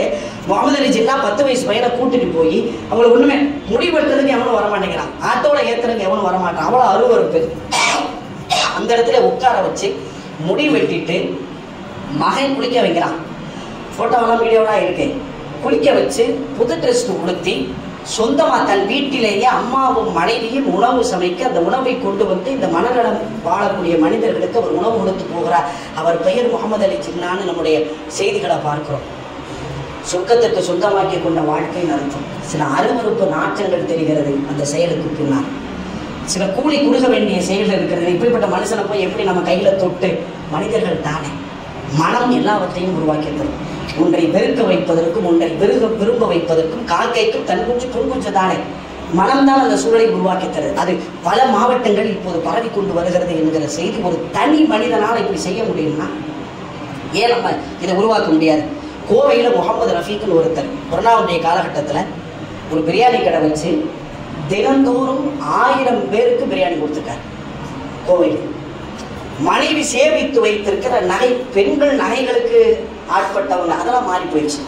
முகமது அலி ஜின்னா 10 வயசு பையனை கூட்டிட்டு போய் அவங்களை ஒண்ணுமே முடிவெடுத்ததுக்கு எவனும் வரமாட்டேங்கிறான், ஆட்டோட ஏத்துறதுக்கு எவனும் வரமாட்டான், அவ்வளோ அருவருப்பு. அந்த இடத்துல உட்கார வச்சு முடி வெட்டிட்டு மகன் குளிக்க வைக்கிறான். போட்டோவெல்லாம் வீடியோலாம் இருக்கு. குளிக்க வச்சு புது ட்ரெஸ் உடுத்தி சொந்தமா தன் வீட்டிலேயே அம்மாவும் மனைவியும் உணவு சமைக்க அந்த உணவை கொண்டு வந்து இந்த மனநலம் வாழக்கூடிய மனிதர்களுக்கு அவர் உணவு கொடுத்து போகிறார். அவர் பெயர் முகமது அலி ஜின்னான்னு நம்முடைய செய்திகளை பார்க்கிறோம். சொர்க்கத்திற்கு சொந்தமாக்கி கொண்ட வாழ்க்கையின் அர்த்தம். சில அருவருப்பு நாற்றங்கள் தெரிகிறது அந்த செயலுக்கு பின்னால். சில கூலி கொடுக்க வேண்டிய செயல் இருக்கிறது. இப்படிப்பட்ட மனுஷனை போய் எப்படி நம்ம கையில தொட்டு? மனிதர்கள் தானே, மனம் எல்லாவற்றையும் உருவாக்கி தரும். ஒன்றை வெறுக்க வைப்பதற்கும் ஒன்றை விரும்ப வைப்பதற்கும் காக்கைக்கும் தன் குஞ்சு பொன்குஞ்சு தானே. மனம்தான் அந்த சூழலை உருவாக்கி தருது. அது பல மாவட்டங்களில் இப்போது பரவி கொண்டு வருகிறது என்கிற செய்தி. ஒரு தனி மனிதனால் இப்படி செய்ய முடியும்னா ஏன் நம்ம இதை உருவாக்க முடியாது? கோவையில் முகமது ரஃபீக்னு ஒருத்தர் கொரோனாவுடைய காலகட்டத்தில் ஒரு பிரியாணி கடை வச்சு தினந்தோறும் 1000 பேருக்கு பிரியாணி கொடுத்துருக்காரு. கோவையில் மனைவி சேமித்து வைத்திருக்கிற நகை, பெண்கள் நகைகளுக்கு ஆட்பட்டவங்க, அதெல்லாம் மாறி போயிடுச்சு.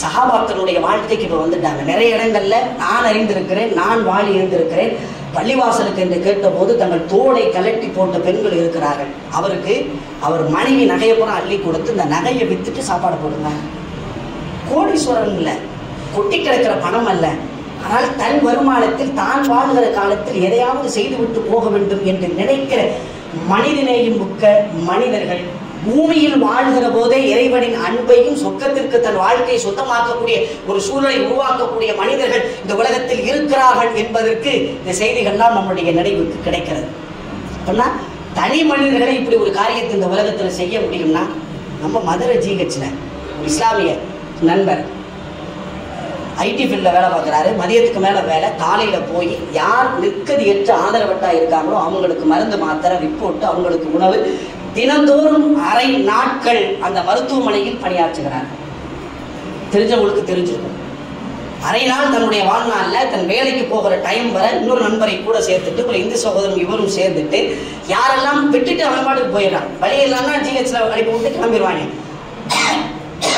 சஹாபாக்களுடைய வாழ்க்கைக்கு இப்போ வந்துட்டாங்க. நிறைய இடங்கள்ல நான் அறிந்திருக்கிறேன், நான் வாழி இருந்திருக்கிறேன். பள்ளிவாசலுக்கு என்று கேட்டபோது தங்கள் தோளை கலட்டி போட்ட பெண்கள் இருக்கிறார்கள். அவருக்கு அவர் மனைவி நகையை பூரா அள்ளி கொடுத்து இந்த நகையை வித்துட்டு சாப்பாடு போடுறாங்க. கோடீஸ்வரன் இல்லை, கொட்டி கிடக்கிற பணம் அல்ல. ஆனால் தன் வருமானத்தில் தான் வாழ்கிற காலத்தில் எதையாவது செய்துவிட்டு போக வேண்டும் என்று நினைக்கிற மனிதநேயம் மிக்க மனிதர்கள், பூமியில் வாழ்கிற போதே இறைவனின் அன்பையும் சொர்க்கத்திற்கு தன் வாழ்க்கையை சொந்தமாக்கக்கூடிய ஒரு சூழலை உருவாக்கக்கூடிய மனிதர்கள் இந்த உலகத்தில் இருக்கிறார்கள் என்பதற்கு இந்த செய்திகள்லாம் நம்முடைய நினைவுக்கு கிடைக்கிறது. அப்படின்னா தனி மனிதர்களை இப்படி ஒரு காரியத்தை இந்த உலகத்தில் செய்ய முடியும்னா, நம்ம மதுரை ஜிஹெச்ல ஒரு இஸ்லாமிய நண்பர் ஐடி ஃபீல்டில் வேலை பார்க்குறாரு. மதியத்துக்கு மேலே வேலை. காலையில் போய் யார் நிற்கதியற்ற ஆதரவட்டா இருக்காங்களோ அவங்களுக்கு மருந்து மாத்திரை ரிப்போர்ட், அவங்களுக்கு உணவு, தினந்தோறும் அரை நாட்கள் அந்த மருத்துவமனையில் பணியாற்றுகிறார். தெரிஞ்சவங்களுக்கு தெரிஞ்சிருக்கும். அரை நாள் தன்னுடைய வாழ்நாளில் தன் வேலைக்கு போகிற டைம் வர இன்னொரு நண்பரை கூட சேர்த்துட்டு ஒரு இந்து சகோதரன் இவரும் சேர்ந்துட்டு யாரெல்லாம் விட்டுட்டு அவன் பாட்டுக்கு போயிடறான், வழி இல்லைன்னா ஜிஹெச்ல அனுப்பி விட்டு கிளம்பிடுவாங்க.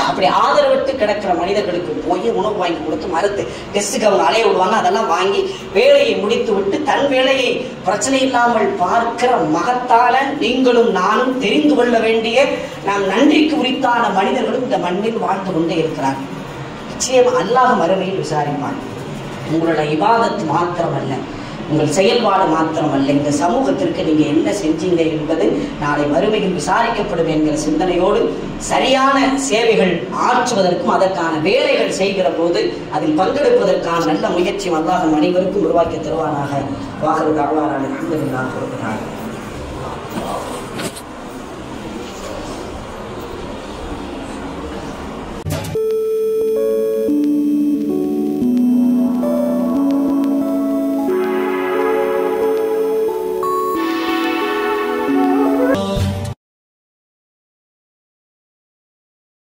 அப்படி ஆதரவிட்டு கிடக்கிற மனிதர்களுக்கு போய் உணவு வாங்கி கொடுத்து மறுத்து டெஸ்ட்டுக்கு அவங்க அலைய விடுவாங்க. அதெல்லாம் வாங்கி வேலையை முடித்து விட்டு தன் வேலையை பிரச்சனை இல்லாமல் பார்க்கிற மகத்தால நீங்களும் நானும் தெரிந்து கொள்ள வேண்டிய நாம் நன்றிக்கு உரித்தான மனிதர்களும் இந்த மண்ணில் வாழ்ந்து கொண்டே இருக்கிறார். நிச்சயம் அல்லாஹ் மறுமையில் விசாரிப்பான். உங்களோட இபாதத் மாத்திரமல்ல, உங்கள் செயல்பாடு மாத்திரமல்ல, இந்த சமூகத்திற்கு நீங்க என்ன செஞ்சீங்க என்பது நாளை மறுமையில் விசாரிக்கப்படும் என்கிற சிந்தனையோடு சரியான சேவைகள் ஆற்றுவதற்கும் அதற்கான வேலைகள் செய்கிற போது அதில் பங்கெடுப்பதற்கான நல்ல முயற்சி அல்லாஹ் அனைவருக்கும் உருவாக்கி தருவானாக. வாகரு தருவாரான